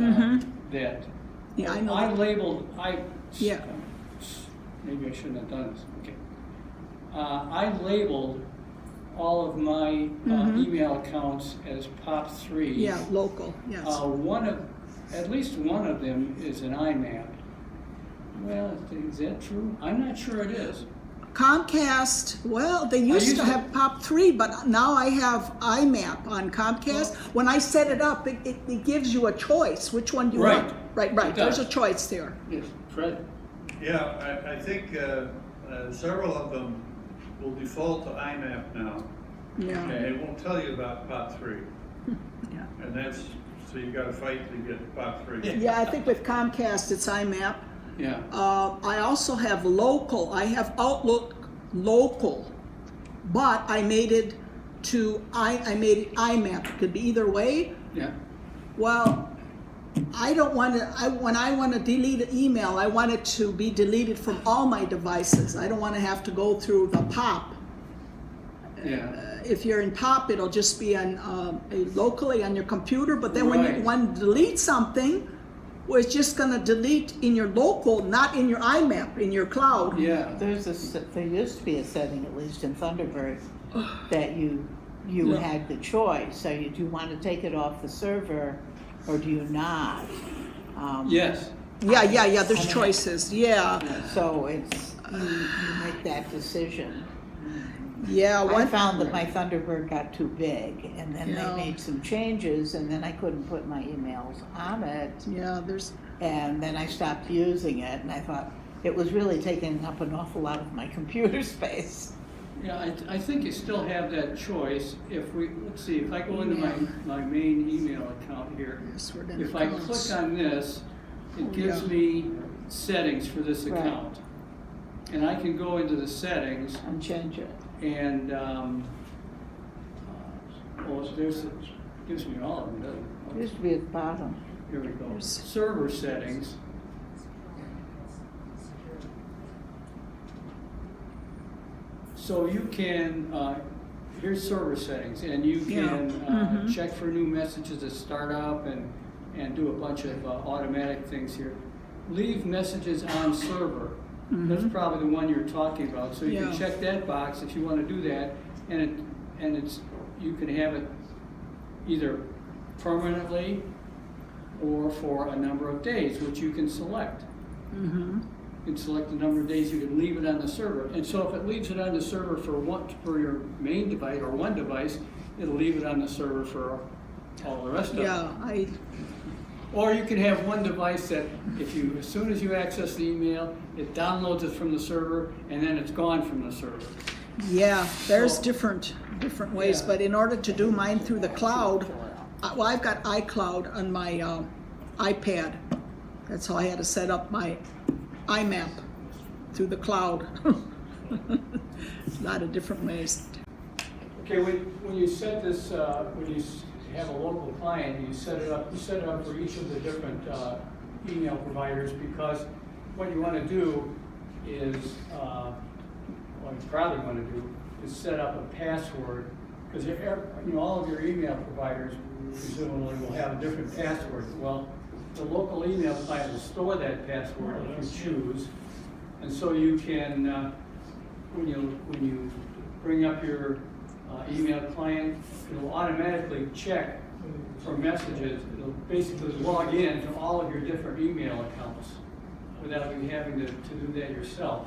that. Yeah, I know. Yeah. Maybe I shouldn't have done this. Okay. I labeled all of my email accounts as POP3. Yeah, local, yes. At least one of them is an IMAP. Well, is that true? I'm not sure it is. Comcast, well, they used to have POP3, but now I have IMAP on Comcast. When I set it up, it gives you a choice. Which one do you want? Right, there's a choice there. Yes, Fred? Yeah, I think several of them will default to IMAP now. Yeah. And they won't tell you about POP3. Yeah. And that's, so you gotta fight to get POP3. Yeah, I think with Comcast, it's IMAP. Yeah. I also have local. I have Outlook local, but I made it to I made it IMAP. It could be either way. Yeah. Well, I don't want to. When I want to delete an email, I want it to be deleted from all my devices. I don't want to have to go through the POP. Yeah. If you're in POP, it'll just be on locally on your computer. But then when you want to delete something, well, it's just going to delete in your local, not in your IMAP, in your cloud. Yeah. There used to be a setting, at least in Thunderbird, that you had the choice. So do you want to take it off the server or do you not? Yes. Yeah. There's choices. Yeah. So it's you make that decision. Yeah. I found that my Thunderbird got too big, and then Yeah. they made some changes, and then I couldn't put my emails on it. Yeah. And then I stopped using it, and I thought it was really taking up an awful lot of my computer space. Yeah, I think you still have that choice. Let's see, if I go into my main email account here, if I click on this, it gives me settings for this account. And I can go into the settings and change it. And, gives me all of them, doesn't it? It used to be at the bottom. Here we go. Server settings. So you can, here's server settings, and you can check for new messages that start up and do a bunch of automatic things here. Leave messages on server. That's probably the one you're talking about. So you can check that box if you want to do that, and you can have it either permanently or for a number of days, which you can select. You can select the number of days you can leave it on the server. And so if it leaves it on the server for your main device or one device, it'll leave it on the server for all the rest of it. Or you can have one device that as soon as you access the email, it downloads it from the server and then it's gone from the server. Yeah, there's different ways, but in order to do mine through the cloud, well, I've got iCloud on my iPad. That's how I had to set up my IMAP through the cloud. A lot of different ways. Okay, when you set this, when you have a local client, you set it up for each of the different email providers, because what you want to do is, what you probably want to do is set up a password, because all of your email providers presumably will have a different password. Well, the local email client will store that password if you choose, and so you can, when you bring up your email client, it'll automatically check for messages. It'll basically log in to all of your different email accounts without you having to do that yourself.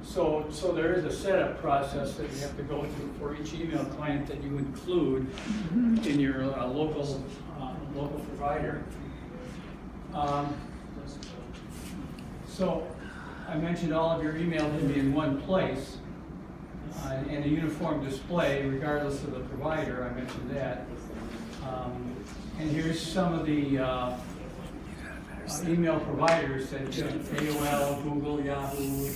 So there is a setup process that you have to go through for each email client that you include in your local provider. So I mentioned all of your email can be in one place and a uniform display regardless of the provider. I mentioned that. And here's some of the email providers that AOL, Google, Yahoo,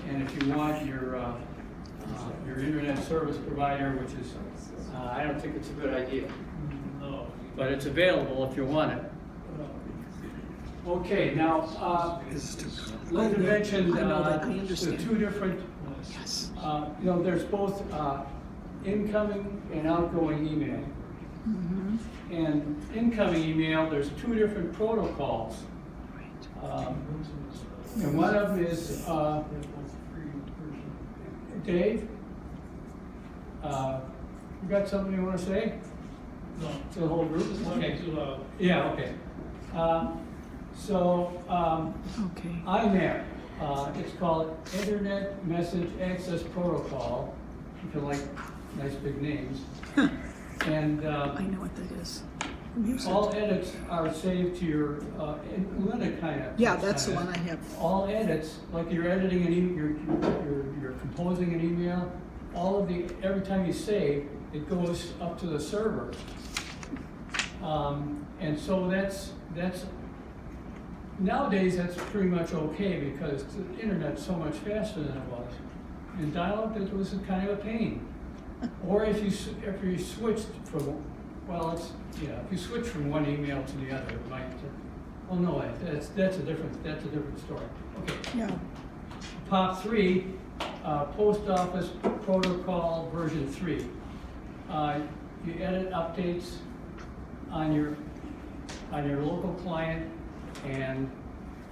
and if you want your internet service provider, which is, I don't think it's a good idea, but it's available if you want it. Okay, now, Linda mentioned the two different, there's both incoming and outgoing email. And incoming email, there's two different protocols. And one of them is, Dave, you got something you want to say? No. To the whole group? Okay. Too loud. Yeah, okay. So, Okay. IMAP, it's called Internet Message Access Protocol, if you like nice big names. And I know what that is. Use all it. edits are saved to your, and Linda kind of. Yeah, that's the one I have. All edits, like you're editing you're composing an email, every time you save, it goes up to the server. And so that's, nowadays that's pretty much okay because the internet's so much faster than it was. In dial-up, it was kind of a pain. Or if you switched from, if you switch from one email to the other, it might, oh no, that's a different story. Okay. Yeah. POP 3, Post Office Protocol version 3. You edit updates on your local client, and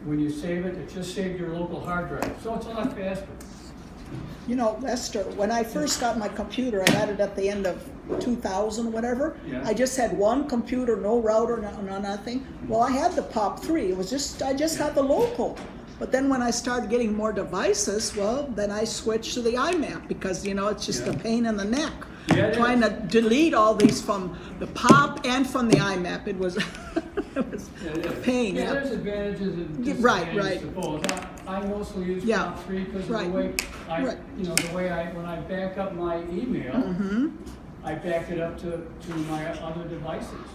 when you save it, it just saved your local hard drive, so it's a lot faster. You know, Lester, when I first got my computer, I got it at the end of 2000 or whatever. Yeah. I just had one computer, no router, no nothing. Well, I had the POP 3. It was I just had the local. But then when I started getting more devices, well, then I switched to the IMAP because, you know, it's just a pain in the neck. Yeah, Trying to delete all these from the POP and from the IMAP. It was, it was a pain. Yeah, there's advantages and Right, disadvantages to both. I mostly use POP 3 because of the way when I back up my email, I back it up to my other devices.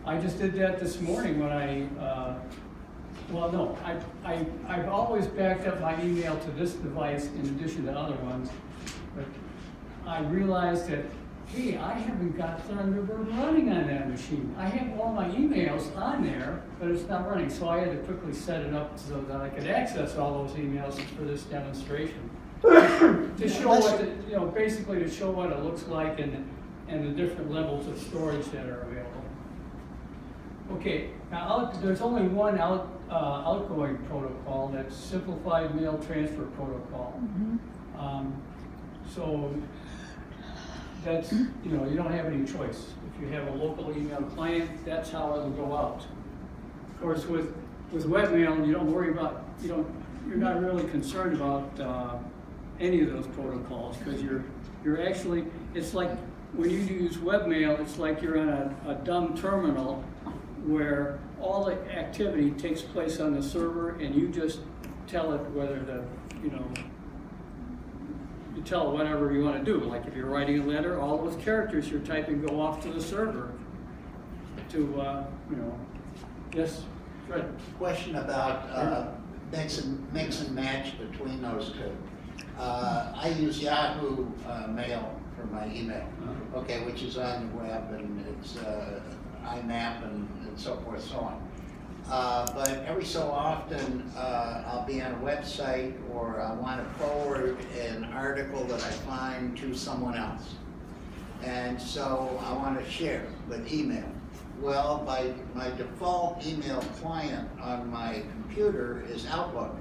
I just did that this morning when I've always backed up my email to this device in addition to other ones, but I realized that, hey, I haven't got Thunderbird running on that machine. I have all my emails on there, but it's not running, so I had to quickly set it up so that I could access all those emails for this demonstration. To show what, basically to show what it looks like and the different levels of storage that are available. Okay, now there's only one outgoing protocol, that's Simplified Mail Transfer Protocol. So that's, you don't have any choice. If you have a local email client, that's how it'll go out. Of course, with webmail, you don't worry about, you're not really concerned about any of those protocols because you're actually, it's like when you use webmail, it's like you're on a dumb terminal where all the activity takes place on the server and you just tell it whether you tell it whatever you want to do. Like if you're writing a letter, all those characters you're typing go off to the server to, yes, Fred? Question about mix and match between those two. I use Yahoo Mail for my email, okay, which is on the web and it's IMAP and so forth, so on. But every so often, I'll be on a website or I want to forward an article that I find to someone else. And so I want to share with email. Well, my default email client on my computer is Outlook.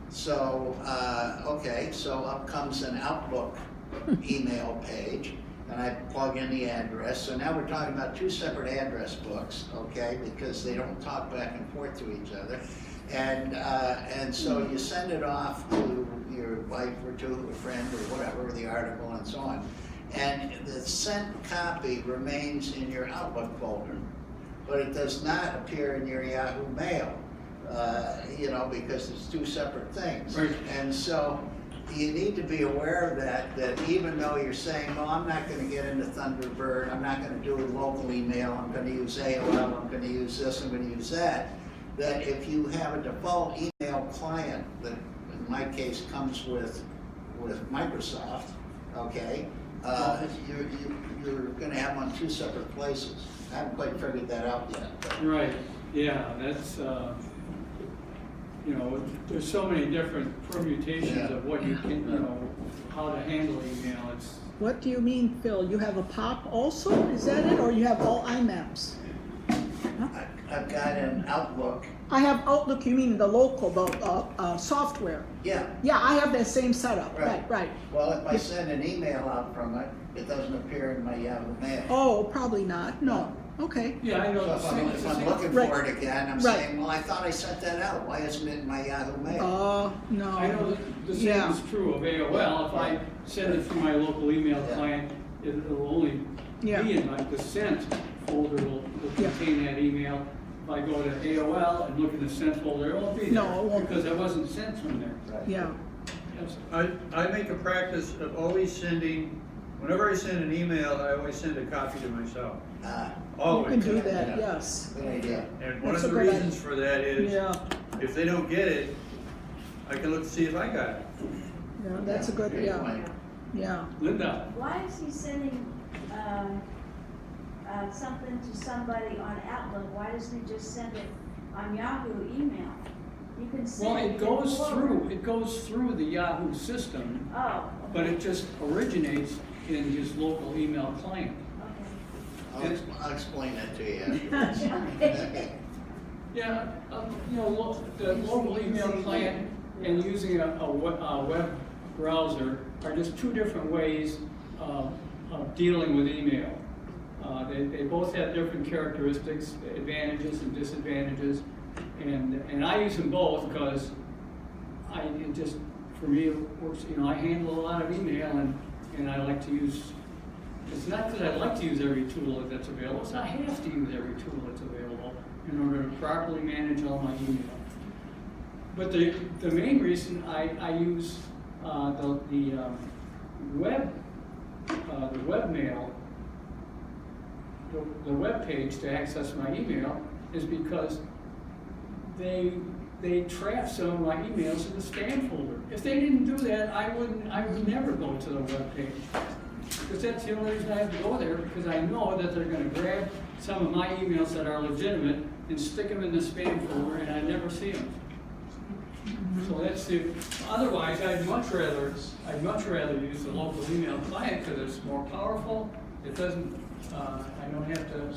So, so up comes an Outlook email page. And I plug in the address. So now we're talking about two separate address books, okay, because they don't talk back and forth to each other. And so you send it off to your wife or to a friend or whatever, the article and so on. And the sent copy remains in your Outlook folder, but it does not appear in your Yahoo Mail, because it's two separate things. Right. And so you need to be aware of that even though you're saying, well, I'm not going to get into Thunderbird, I'm not going to do a local email, I'm going to use AOL, I'm going to use this, I'm going to use that if you have a default email client that, in my case, comes with Microsoft, okay, you're going to have them on two separate places. I haven't quite figured that out yet. But. Right, yeah, that's, there's so many different permutations of what you can, how to handle email. What do you mean, Phil? You have a POP also? Is that it? Or you have all IMAPs? Huh? I've got an Outlook. I have Outlook, you mean the local, the software? Yeah. Yeah, I have that same setup. Right. Well, if I send an email out from it, it doesn't appear in my Yahoo Mail. Oh, probably not. No. Okay, Yeah, I know. So if I'm looking Right. for it again, I'm Right. saying, well, I thought I sent that out, why isn't it in my Yahoo Mail? oh, no. I know the same Yeah. is true of AOL. If I send it through my local email Yeah. client, it'll only Yeah. be in the sent folder will Yeah. contain that email. If I go to AOL and look in the sent folder, it won't be there. No, it won't. Because it wasn't sent from there. Yeah, Yes. I make a practice of always sending, whenever I send an email, I always send a copy to myself. Ah, you Always. can do that, yes. good idea. And one That's of a the good reasons for that is, Yeah, if they don't get it, I can look to see if I got it. yeah, that's a good, Great yeah, point. yeah. Linda, Why is he sending, something to somebody on Outlook? Why doesn't he just send it on Yahoo email? You can send well, it. it goes through the Yahoo system, Oh, but it just originates in his local email client. okay. I'll explain that to you afterwards. Yeah, the local email client and using a web browser are just two different ways of dealing with email. They both have different characteristics, advantages and disadvantages, and I use them both because for me, it works. I handle a lot of email and I like to use. It's not that I like to use every tool that's available. It's not I have to use every tool that's available in order to properly manage all my email. But the main reason I use the webmail, the web page to access my email is because they trap some of my emails in the spam folder. If they didn't do that, I would never go to the web page. Because that's the only reason I have to go there, because I know that they're going to grab some of my emails that are legitimate and stick them in the spam folder, and I never see them. So otherwise, I'd much rather use the local email client because it's more powerful. It doesn't, I don't have to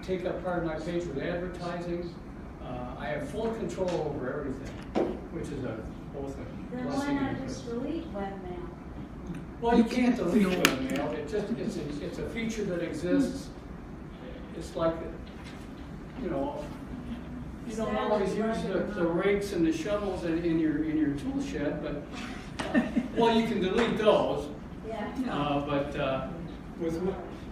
take up part of my page with advertising. I have full control over everything, which is both a Then why blessing not and a curse. just delete webmail? Well, you can't delete webmail. It's a feature that exists. It's like, you don't always use the rakes and the shovels in your tool shed, but well, you can delete those. Yeah. But with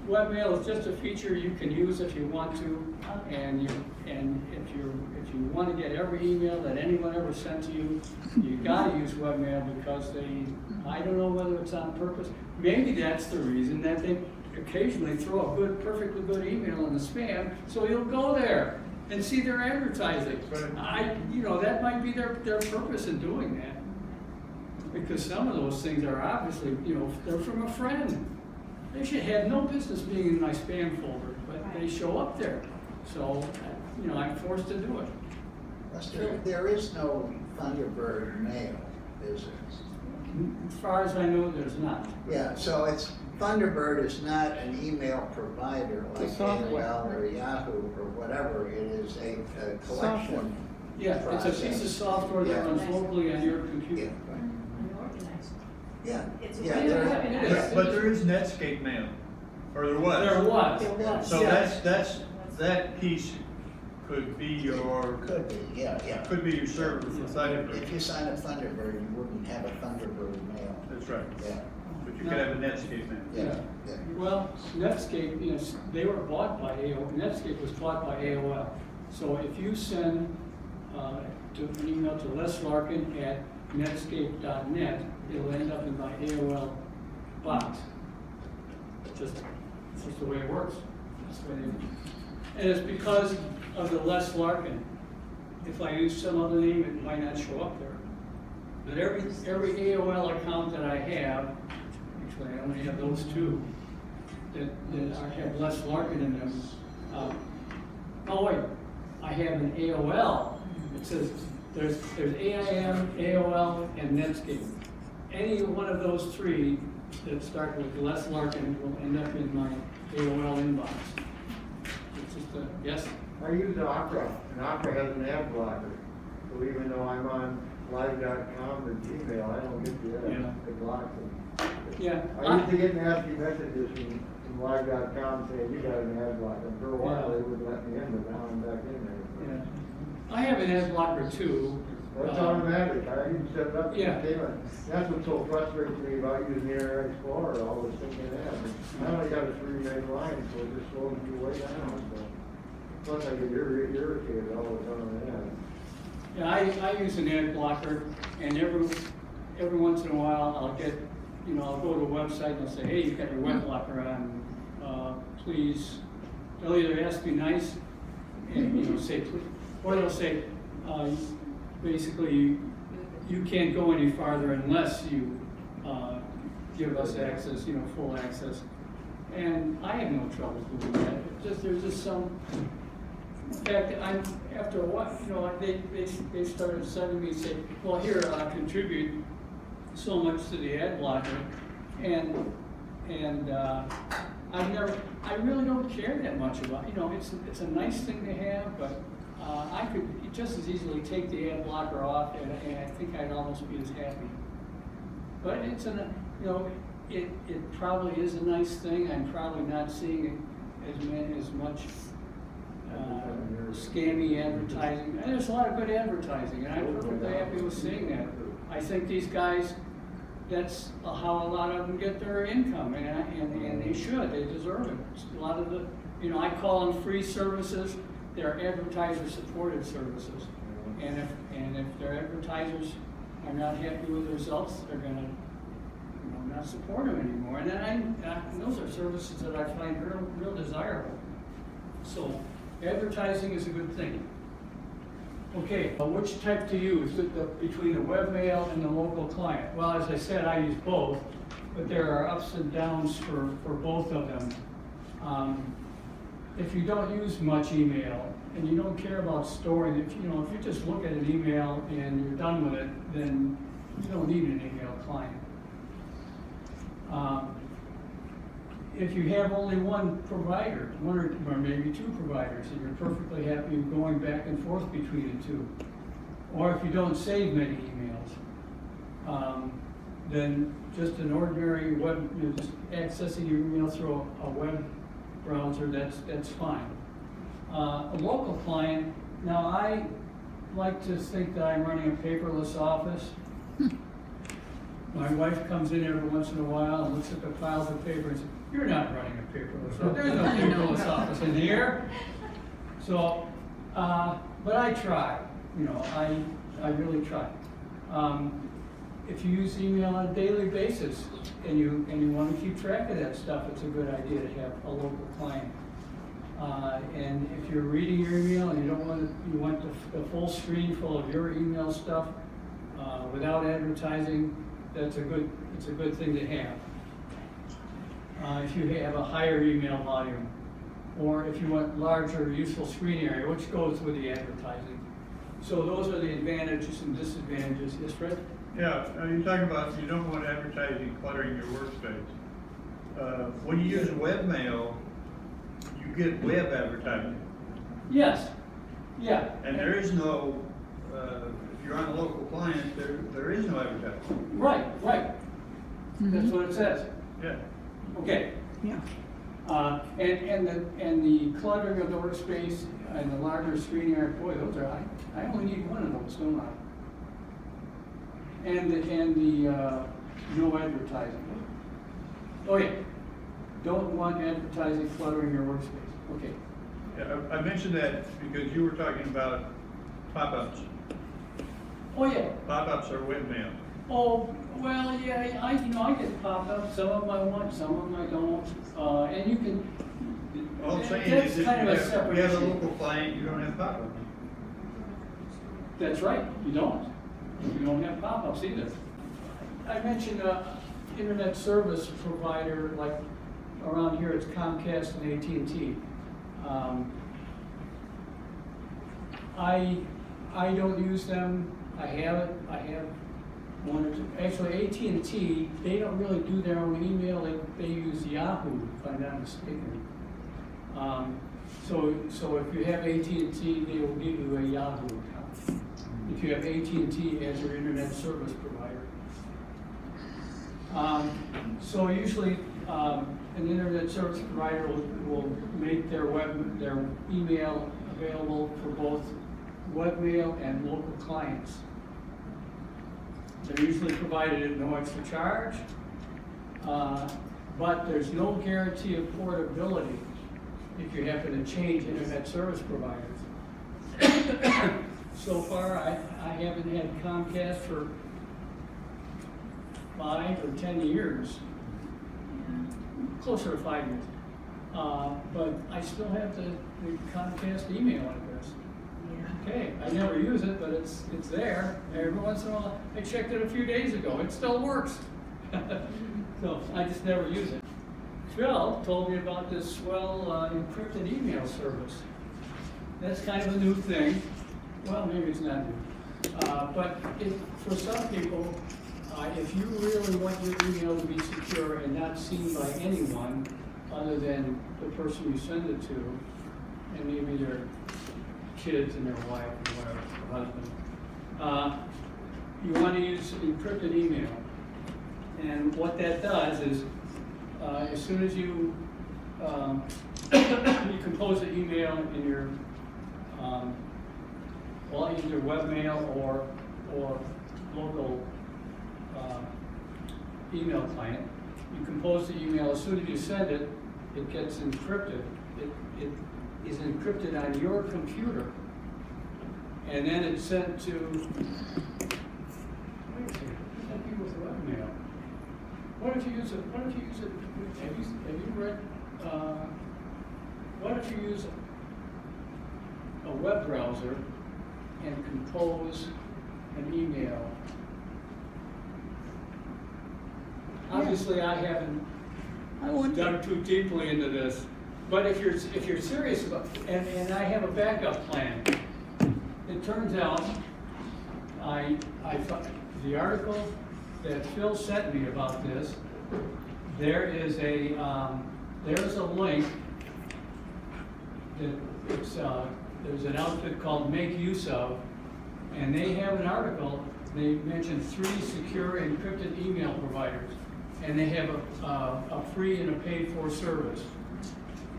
webmail, it's just a feature you can use if you want to, and if you want to get every email that anyone ever sent to you, you got to use webmail because I don't know whether it's on purpose. Maybe that's the reason that they occasionally throw a perfectly good email in the spam, so you'll go there and see their advertising. That might be their purpose in doing that, because some of those things are obviously, they're from a friend. They should have no business being in my spam folder, but they show up there. So, I'm forced to do it. Lester, there is no Thunderbird mail, is there? As far as I know, there's not. Yeah, so Thunderbird is not an email provider like AOL or Yahoo or whatever. It is a collection. Yeah, it's a piece of software that runs locally on your computer. Yeah, But there is Netscape mail, or there was. There was. So that piece could be your. Could be, yeah. Could be your server for Thunderbird. If you sign up Thunderbird, you wouldn't have a Thunderbird mail. That's right. Yeah. But you could have a Netscape mail. Yeah. Well, Netscape, they were bought by AOL. Netscape was bought by AOL. So if you send an email to Les Larkin at netscape.net, it'll end up in my AOL box. It's just the way it works. That's the way and it's because of the Les Larkin. If I use some other name, it might not show up there. But every AOL account that I have, actually I only have those two, that have Les Larkin in them. Oh wait, I have an AOL. It says there's AIM, AOL, and Netscape. Any one of those three that start with Les Larkin will end up in my AOL inbox. It's just yes? I use Opera, and Opera has an ad blocker. So even though I'm on live.com or Gmail, I don't get the ad. Yeah. It blocks them. Yeah. I used to get nasty messages from live.com saying you got an ad blocker. And for a while, they wouldn't let me in, but now I'm back in there. Yeah. I have an ad blocker too. That's automatic, I can set it up. Yeah. That's what's so frustrating to me about using the Internet Explorer, all this thinking that. Now I got a 3 meg line, so it just slows me way down, so. Plus I get irritated all the time, Yeah, I use an ad blocker, and every once in a while, I'll get, I'll go to a website and I'll say, hey, you've got your web blocker on, please. They'll either ask me nice, and, say please, or they'll say, basically, you can't go any farther unless you give us access, full access. And I have no trouble doing that. There's just some. In fact, after a while, they started sending me, say, well, here, contribute so much to the ad blocker, and I really don't care that much about. It's a nice thing to have, but I could just as easily take the ad blocker off, and I think I'd almost be as happy. But it's it probably is a nice thing. I'm probably not seeing as much scammy advertising. And there's a lot of good advertising, and I'm perfectly happy with seeing that. I think these guys, that's how a lot of them get their income, and they should. They deserve it. A lot of the, I call them free services. They're advertiser-supported services, and if their advertisers are not happy with the results, they're going to not support them anymore. And then those are services that I find real desirable. So advertising is a good thing. Okay, which type to use between the webmail and the local client? Well, as I said, I use both, but there are ups and downs for both of them. If you don't use much email and you don't care about storing it, if you just look at an email and you're done with it, then you don't need an email client. If you have only one provider, one or maybe two providers, and you're perfectly happy going back and forth between the two, or if you don't save many emails, then just an ordinary web, just accessing your email through a web browser, that's fine. A local client, now I like to think that I'm running a paperless office. My wife comes in every once in a while and looks at the piles of paper and says, you're not running a paperless office. There's no paperless office in here. So, but I try, I really try. If you use email on a daily basis and you want to keep track of that stuff, it's a good idea to have a local client. And if you're reading your email and you want the full screen full of your email stuff without advertising, it's a good thing to have. If you have a higher email volume, or if you want larger useful screen area, which goes with the advertising. So those are the advantages and disadvantages. Yes, Fred? Yeah, you're talking about you don't want advertising cluttering your workspace. When you use webmail, you get web advertising. Yes. Yeah. And there is no, if you're on a local client, there is no advertising. Right. That's what it says. Yeah. Okay. Yeah. And the cluttering of the workspace and the larger screen area, boy, those are, I only need one of those, don't I? And the no advertising. Oh yeah, don't want advertising cluttering your workspace. Okay. Yeah, I mentioned that because you were talking about pop-ups. Oh yeah. Pop-ups are webmail. Oh well, yeah. I get pop-ups. Some of them I want, some of them I don't. And you can. All I'm saying that's is if kind of a separate you have a issue. local client, you don't have pop-ups. That's right. You don't. You don't have pop-ups either. I mentioned internet service provider, like around here it's Comcast and AT&T. I don't use them. I have one or two. Actually, AT&T, they don't really do their own email. They use Yahoo, if I'm not mistaken. So if you have AT&T, they will give you a Yahoo account. If you have AT&T as your internet service provider. So usually an internet service provider will make their email available for both webmail and local clients. They're usually provided at no extra charge, but there's no guarantee of portability if you happen to change internet service providers. So far, I haven't had Comcast for 5 or 10 years, closer to 5 years. But I still have the Comcast email address. Okay, I never use it, but it's there. Every once in a while, I checked it a few days ago. It still works. So I just never use it. Phil told me about this swell encrypted email service. That's kind of a new thing. Well, maybe it's not new. But for some people, if you really want your email to be secure and not seen by anyone other than the person you send it to, and maybe their kids and their wife or whatever, or husband, you want to use encrypted email. And what that does is, as soon as you you compose the email in your well, either webmail or local email client, you compose the email. As soon as you send it, it gets encrypted. It is encrypted on your computer, and then it's sent to. Wait a second. Sent you with webmail. What if you use it? What if you use it? Have you read? What if you use a web browser and compose an email? Obviously, I haven't dug too deeply into this, but if you're serious about, and I have a backup plan. It turns out, I the article that Phil sent me about this, there's a link that there's an outfit called Make Use Of, and they have an article. They mention 3 secure encrypted email providers, and they have a free and a paid-for service.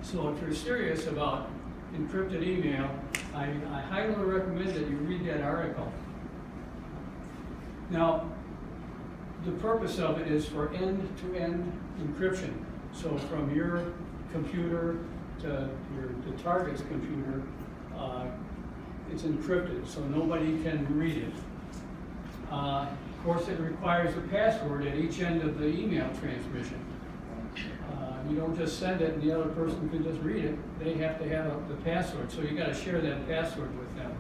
So if you're serious about encrypted email, I highly recommend that you read that article. Now, the purpose of it is for end-to-end encryption. So from your computer to the target's computer, it's encrypted, so nobody can read it. Of course, it requires a password at each end of the email transmission. You don't just send it and the other person can just read it. They have to have the password, so you got to share that password with them.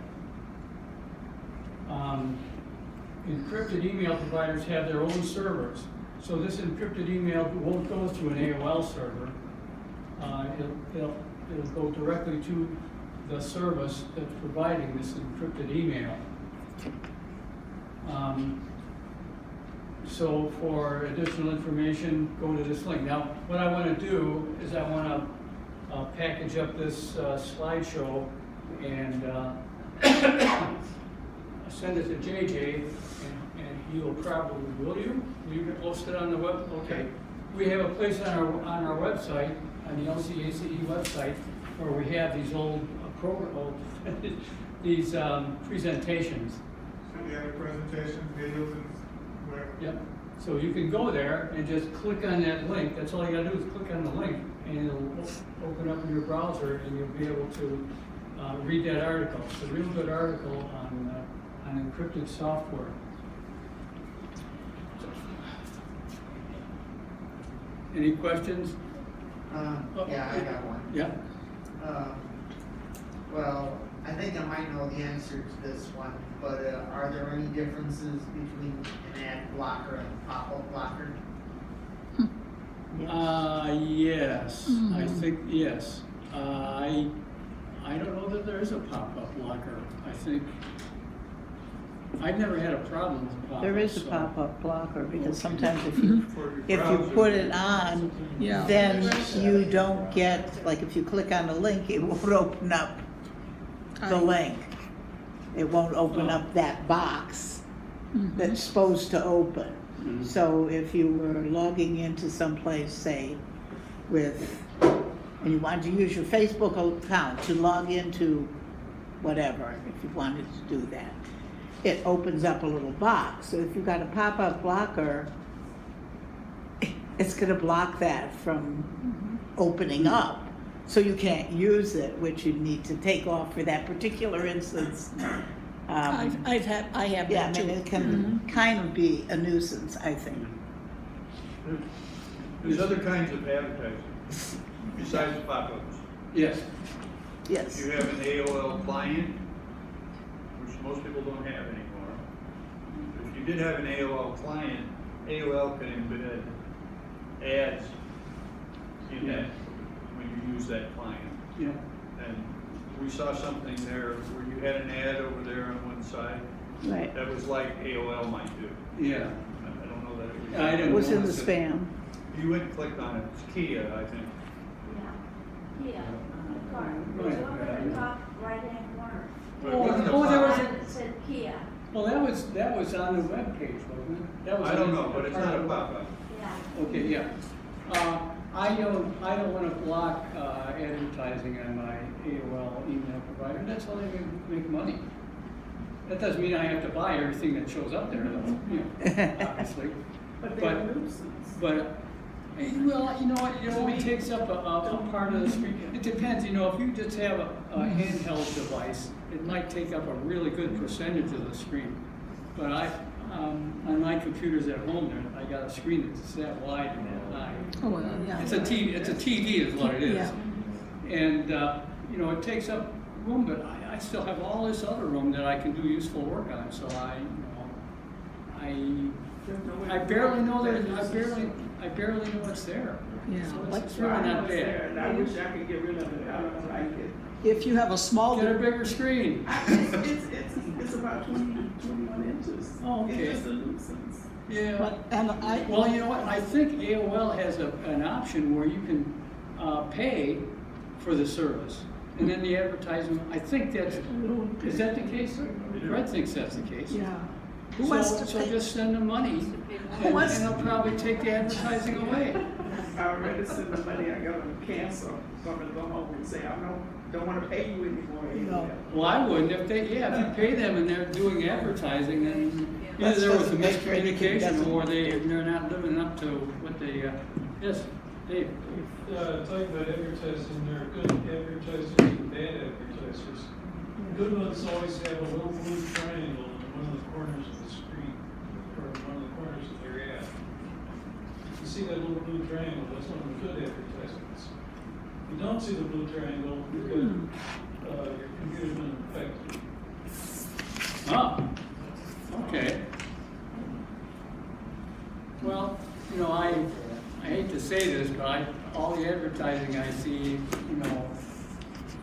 Encrypted email providers have their own servers, so this encrypted email won't go through an AOL server. It'll go directly to the service that's providing this encrypted email. So for additional information, go to this link. Now, what I want to do is I want to package up this slideshow and send it to JJ, and he will probably, will you post it on the web? Okay. We have a place on our website, on the LCACE website, where we have these these presentations. So you have presentations, videos, and where? Yep. So you can go there and just click on that link. That's all you gotta do is click on the link, and it'll open up in your browser, and you'll be able to read that article. It's a real good article on encrypted software. Any questions? Yeah, I got one. Yeah. Well, I think I might know the answer to this one, but are there any differences between an ad blocker and a pop-up blocker? Yes. I think yes. I don't know that there is a pop-up blocker. I think I've never had a problem with pop-up. There is a pop-up blocker because sometimes if you put it on, then you don't get, like if you click on the link, it won't open up the link. It won't open up that box that's supposed to open. So if you were logging into someplace, say, and you wanted to use your Facebook account to log into whatever, if you wanted to do that, it opens up a little box. So if you've got a pop-up blocker, it's gonna block that from opening up. So you can't use it, which you need to take off for that particular instance. I have Yeah, I that too. mean, it can kind of be a nuisance, I think. There's other kinds of advertising besides pop-ups. Yes. Yes. You have an AOL client, which most people don't have anymore. If you did have an AOL client, AOL can embed ads in that when you use that client. Yeah. And we saw something there where you had an ad over there on one side. Right. That was like AOL might do. Yeah. I don't know that it was. I didn't It was in the notice it. spam. You went and clicked on it. It's Kia, I think. Yeah, the car, goes over the top right-hand corner. But it wasn't a Oh, there was pop-up. It said Kia, Well, that was on the web page, wasn't it? That was I don't on know, but it's not a part of- pop-up. yeah. Okay, yeah. I don't want to block advertising on my AOL email provider. That's how they make money. That doesn't mean I have to buy everything that shows up there, though, you know, obviously. But they're a nuisance. But, well, you know what, it only takes up a part of the screen. It depends, you know, if you just have a handheld device, it might take up a really good percentage of the screen. But on my computers at home, I got a screen that's that wide and that high. Oh, well, yeah. It's a TV is what it is. Yeah. And, you know, it takes up room, but I still have all this other room that I can do useful work on, so I barely know I barely know it's there. Yeah. So it's really not bad. I wish I could get rid of it, I don't like it. If you have a small, Get a bigger screen. It's about 21 inches. Oh, okay. It's just a nuisance. Yeah. but, Well, you know what, I think AOL has an option where you can pay for the service. And then the advertisement, I think is that the case? Fred thinks that's the case. yeah. Who wants to So pay? just send them money, and they'll probably take the advertising away. I already sent the money, I got them cancel, so I'm gonna go home and say, I don't wanna pay you anymore. No. Well, I wouldn't, if you pay them and they're doing advertising, then either there was a miscommunication or they're not living up to what they, yes, Dave? Talking about advertising, there are good advertisers and bad advertisers. Good ones always have a little blue triangle in one of the corners of the screen, or one of the corners of their ad. You see that little blue triangle, that's one of the good advertisements. If you don't see the blue triangle, you're good. Your computer's been infected. Oh, okay. Well, you know, I hate to say this, but all the advertising I see, you know,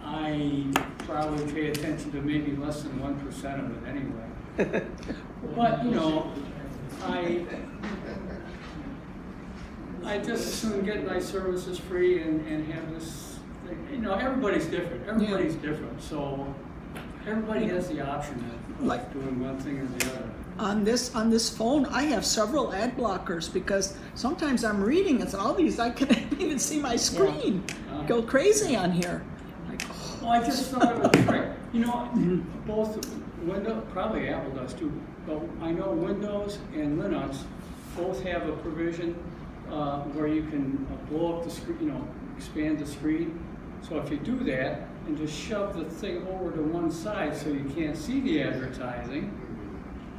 I probably pay attention to maybe less than 1% of it anyway. But, you know, I just as soon get my services free and have this thing. You know, everybody's different. Everybody's different. So everybody has the option of doing one thing or the other. On this phone, I have several ad blockers because sometimes I'm reading, it's all these, I can't even see my screen. Go crazy on here. Well, I just thought of a trick. You know, both Windows, probably Apple does too, but I know Windows and Linux both have a provision where you can blow up the screen, you know, expand the screen. So if you do that and just shove the thing over to one side so you can't see the advertising,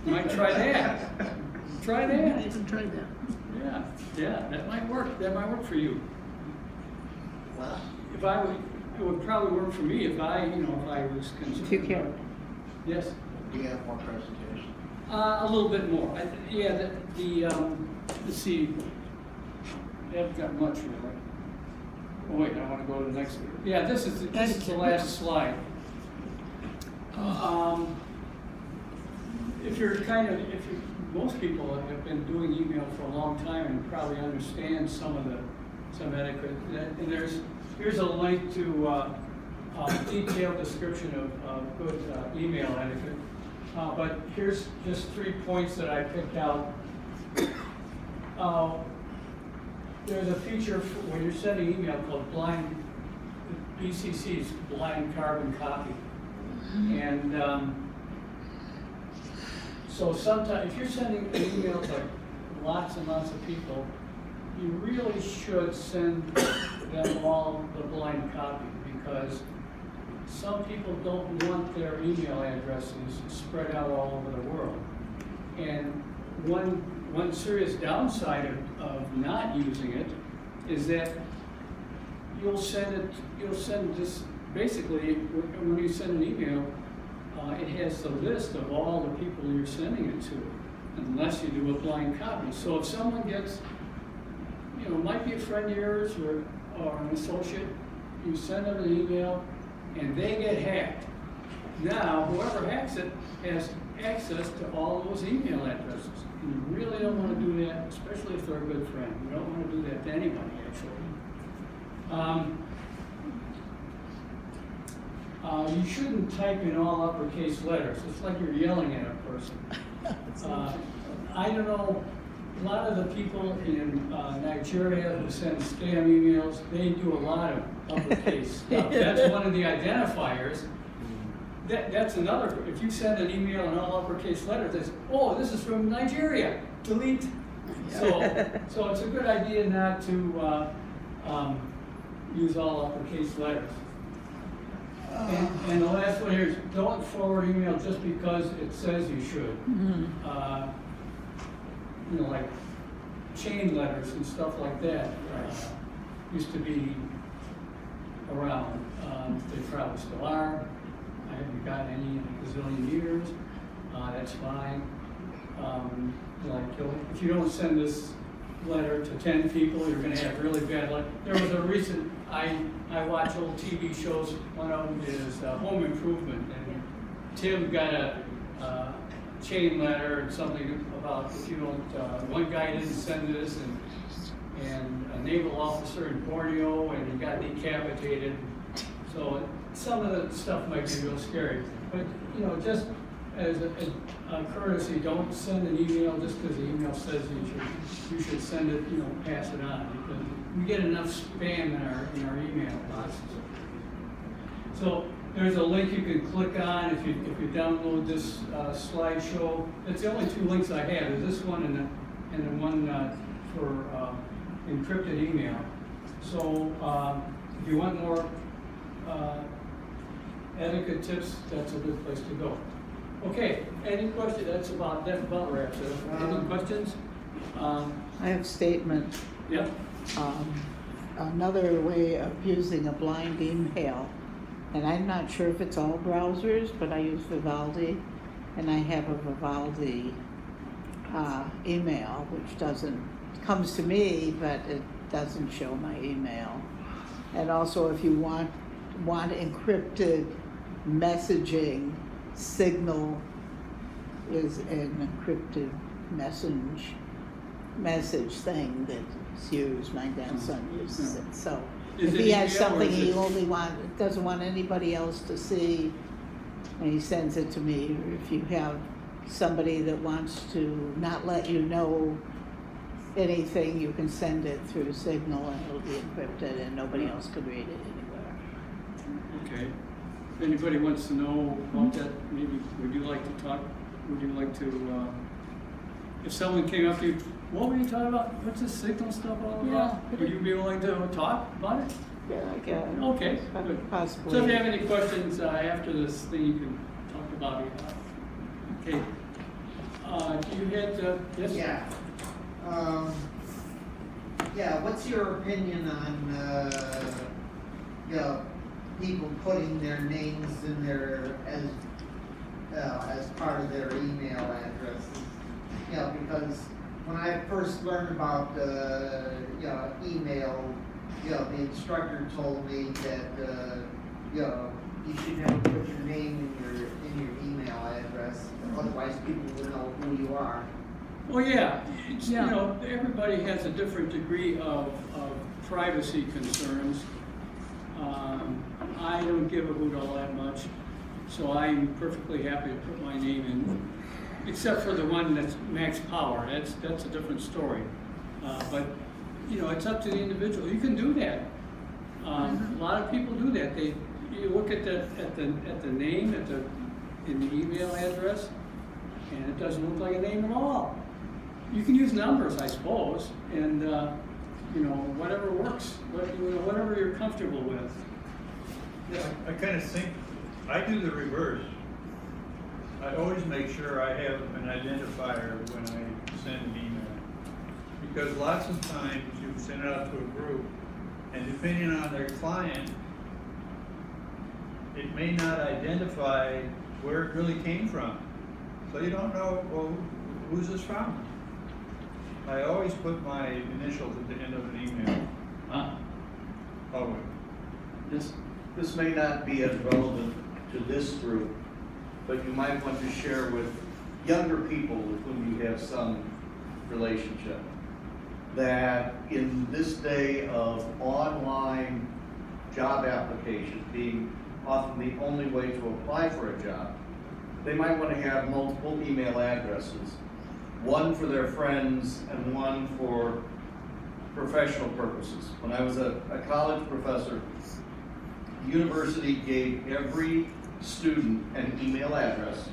you might try that. Try that. I haven't tried that. Yeah, that might work. That might work for you. Well, If I would, it would probably work for me if I was concerned. If you care. Yes. do you have more presentation? A little bit more. Let's see. I haven't got much really. Oh wait, I want to go to the next one. Yeah, this is the last slide. Most people have been doing email for a long time and probably understand some etiquette. And here's a link to a detailed description of good email etiquette. But here's just 3 points that I picked out There's a feature when you're sending email called BCC's blind carbon copy. And so sometimes, if you're sending an email to lots and lots of people, you really should send them all the blind copy, because some people don't want their email addresses spread out all over the world. And one serious downside of not using it is that you'll send this, basically, when you send an email, it has the list of all the people you're sending it to, unless you do a blind copy. So if someone gets, might be a friend of yours or an associate, you send them an email and they get hacked. Now, whoever hacks it has access to all those email addresses. And you really don't want to do that, especially if they're a good friend. You don't want to do that to anybody, actually. You shouldn't type in all uppercase letters. It's like you're yelling at a person. I don't know, a lot of the people in Nigeria who send spam emails, they do a lot of uppercase stuff. That's one of the identifiers. That's another, if you send an email in all uppercase letters, it's, oh, this is from Nigeria, delete. So it's a good idea not to use all uppercase letters. And the last one here is, don't forward email just because it says you should. Like chain letters and stuff like that used to be around. They probably still are. I haven't gotten any in a gazillion years. That's fine. If you don't send this letter to 10 people, you're going to have really bad luck. There was a recent, I watch old TV shows. One of them is Home Improvement, and Tim got a chain letter and something about if you don't, one guy didn't send this, and a naval officer in Borneo, and he got decapitated. So some of the stuff might be real scary, but just as a courtesy, don't send an email just because the email says you should send it, pass it on, because we get enough spam in our email boxes. So there's a link you can click on if you download this slideshow. It's the only two links I have, is this one and the one for encrypted email. So if you want more etiquette tips, that's a good place to go. Okay, any questions? That about wraps it up. Any questions? I have a statement. Yep. Another way of using a blind email, and I'm not sure if it's all browsers, but I use Vivaldi, and I have a Vivaldi email, which comes to me, but it doesn't show my email. And also, if you want encrypted messaging, Signal is an encrypted message thing that's used. My grandson uses it. So if he has something he only doesn't want anybody else to see, and he sends it to me, or if you have somebody that wants to not let you know anything, you can send it through Signal and it'll be encrypted and nobody else can read it anywhere. Okay. If anybody wants to know about that, maybe would you like to talk? Would you like to, if someone came up to you, what were you talking about? What's this Signal stuff all about? Yeah. Would you be willing to talk about it? Yeah, I can. Okay, good. Possibly. So if you have any questions after this thing, you can talk about it. Okay. You had, yes? Yeah. What's your opinion on, people putting their names in their, as part of their email addresses? Because when I first learned about, email, the instructor told me that, you should never put your name in your email address, otherwise people will know who you are. Well, yeah, everybody has a different degree of privacy concerns. I don't give a hoot all that much, so I'm perfectly happy to put my name in. except for the one that's max power, that's a different story. But, you know, it's up to the individual. You can do that. A lot of people do that. You look at the name, in the email address, and it doesn't look like a name at all. You can use numbers, I suppose, and you know, whatever works, whatever you're comfortable with. Yeah, I kind of think, I do the reverse. I always make sure I have an identifier when I send an email. Because lots of times you send it out to a group, and depending on their client, it may not identify where it really came from. So you don't know, well, who's this from? I always put my initials at the end of an email. Always. This may not be as relevant to this group, but you might want to share with younger people with whom you have some relationship, that in this day of online job applications being often the only way to apply for a job, they might want to have multiple email addresses, one for their friends and one for professional purposes. When I was a college professor, the university gave every student an email address,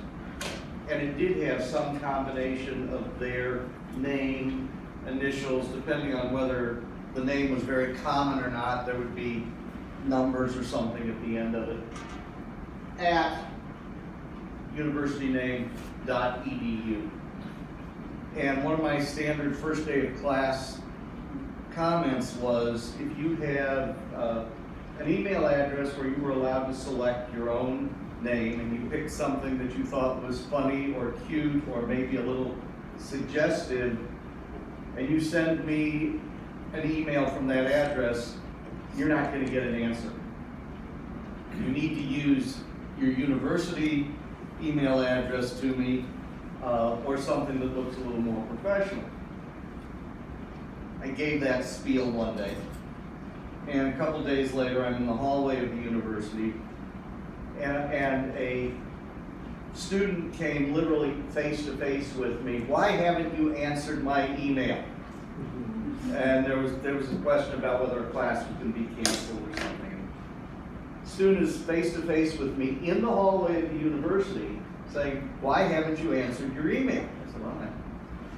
and it did have some combination of their name, initials, depending on whether the name was very common or not. There would be numbers or something at the end of it, at universityname.edu. And one of my standard first day of class comments was, if you have an email address where you were allowed to select your own name and you picked something that you thought was funny or cute or maybe a little suggestive, and you send me an email from that address, you're not going to get an answer. You need to use your university email address to me, or something that looks a little more professional. I gave that spiel one day, and a couple days later I'm in the hallway of the university, and a student came literally face to face with me. Why haven't you answered my email? And there was a question about whether a class was going to be canceled or something. The student is face to face with me in the hallway of the university saying, why haven't you answered your email? I said, well, I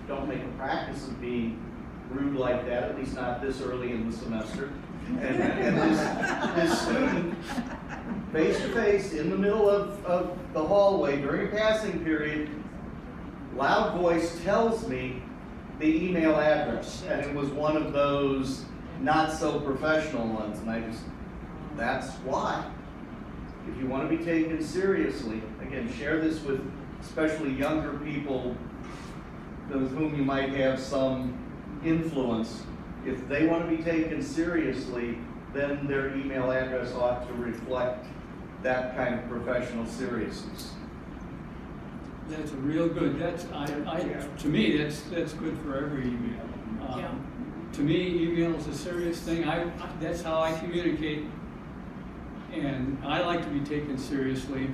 don't make a practice of being rude like that, at least not this early in the semester. And this student, face to face in the middle of the hallway during a passing period, loud voice tells me the email address, and it was one of those not so professional ones, and I just, that's why. If you want to be taken seriously, again, share this with especially younger people with whom you might have some influence. If they want to be taken seriously, then their email address ought to reflect that kind of professional seriousness. That's real good. To me, that's good for every email. To me, email is a serious thing. That's how I communicate, and I like to be taken seriously.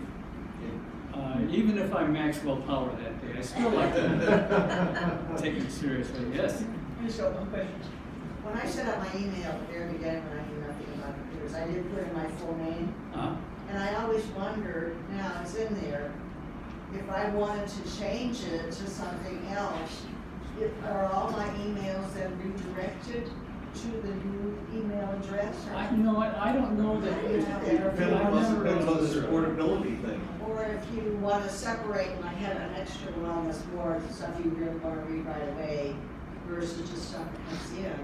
Even if I'm Maxwell Power that day, I still like to be taken seriously. Yes. I just got one question. When I set up my email at the very beginning, when I knew nothing about computers, I did put in my full name, and I always wondered, now it's in there, if I wanted to change it to something else, are all my emails then redirected to the new email address? You know what? I don't know that. Depends on the portability thing. Or if you want to separate, and I have an extra one that's more stuff you really want to read right away versus just stuff that comes in.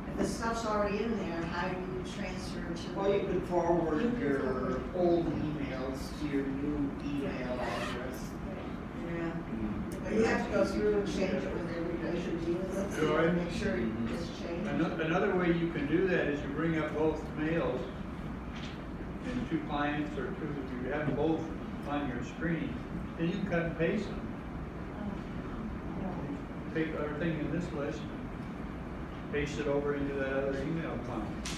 If the stuff's already in there, how do you transfer to? Well, you could forward your old emails to your new email address. Yeah. But you have to go through and change it with everybody should deal with it, make sure it's changed. Another way you can do that is you bring up both mails and two clients, or two, if you have both on your screen, then you can cut and paste them. Take everything in this list, paste it over into that other email client.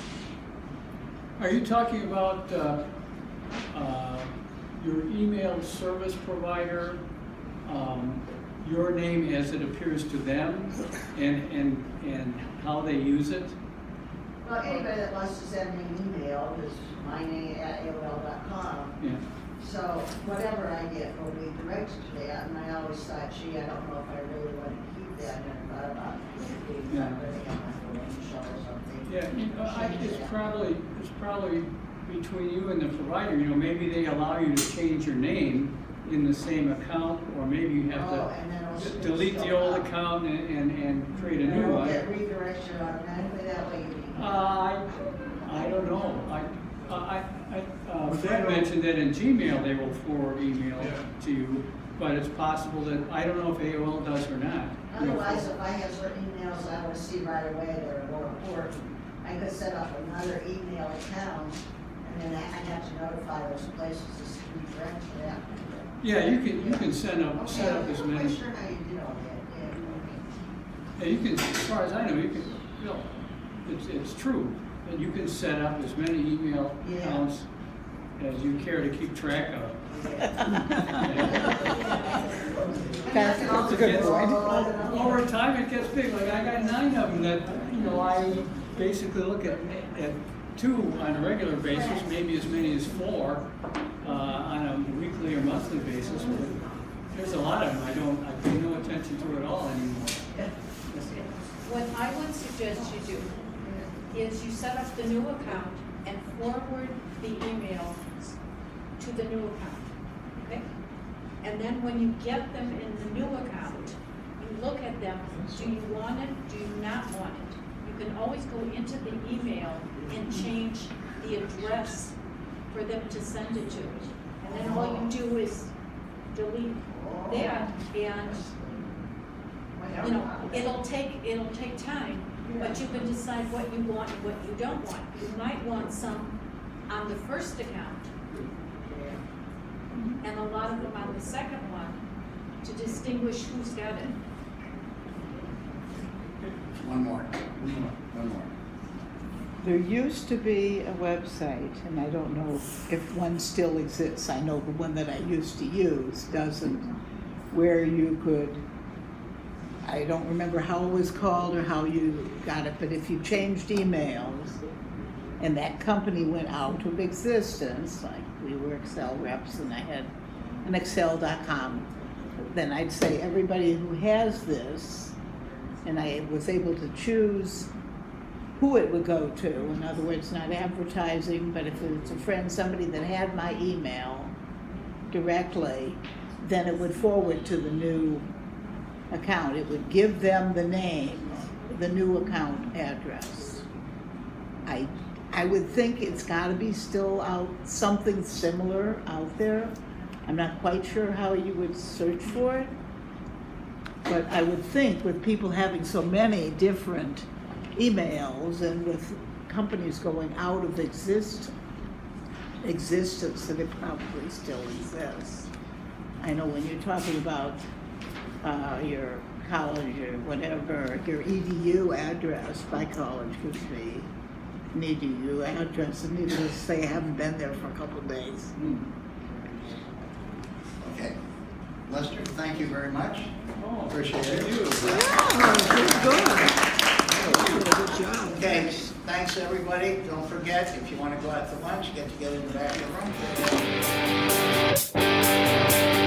Are you talking about your email service provider your name as it appears to them and how they use it? Well, anybody that wants to send me an email is my name at AOL.com. Yeah. So whatever I get will be directed to that, and I always thought, gee, I don't know if I really want to keep that, and I thought about being Yeah. really on my credential or something. Yeah, you know, it's probably between you and the provider, you know, maybe they allow you to change your name in the same account, or maybe you have And then it'll to delete the old account and create a new It'll one. get redirected automatically that way, you mean? I don't know. Fred mentioned that in Gmail they will forward email to you, but it's possible that, I don't know if AOL does or not. Otherwise, if I have certain emails I want to see right away that are more important, I could set up another email account, and then I have to notify those places to redirect to that. Yeah, you can set up as many. I'm not sure how you do all that, Yeah, you can, as far as I know, you can, you know, it's true, that you can set up as many email accounts as you care to keep track of. That's a good point. Over time, it gets big, like I got 9 of them that, you know, I basically look at 2 on a regular basis, maybe as many as 4 on a weekly or monthly basis. But there's a lot of them I pay no attention to at all anymore. What I would suggest you do is you set up the new account and forward the email to the new account, okay? And then when you get them in the new account, you look at them, do you want it, do you not want it? You can always go into the email and change the address for them to send it to. And then all you do is delete that, and you know, it'll take time, but you can decide what you want and what you don't want. You might want some on the first account, and a lot of them on the second one, to distinguish who's got it. One more. There used to be a website, and I don't know if one still exists. I know the one that I used to use doesn't, where you could, I don't remember how it was called or how you got it, but if you changed emails and that company went out of existence, like we were Excel reps and I had an Excel.com, then I'd say everybody who has this, and I was able to choose who it would go to. In other words, not advertising, but if it's a friend, somebody that had my email directly, then it would forward to the new account. It would give them the name, the new account address. I would think it's gotta be still out, something similar out there. I'm not quite sure how you would search for it, but I would think with people having so many different emails and with companies going out of existence, that it probably still exists. I know when you're talking about your college or whatever, your EDU address, my college gives me an EDU address, and needless to say, I haven't been there for a couple of days. Okay. Lester, thank you very much. Oh, Appreciate it. Good job. Okay, thanks everybody. Don't forget, if you want to go out to lunch, get together in the back of the room.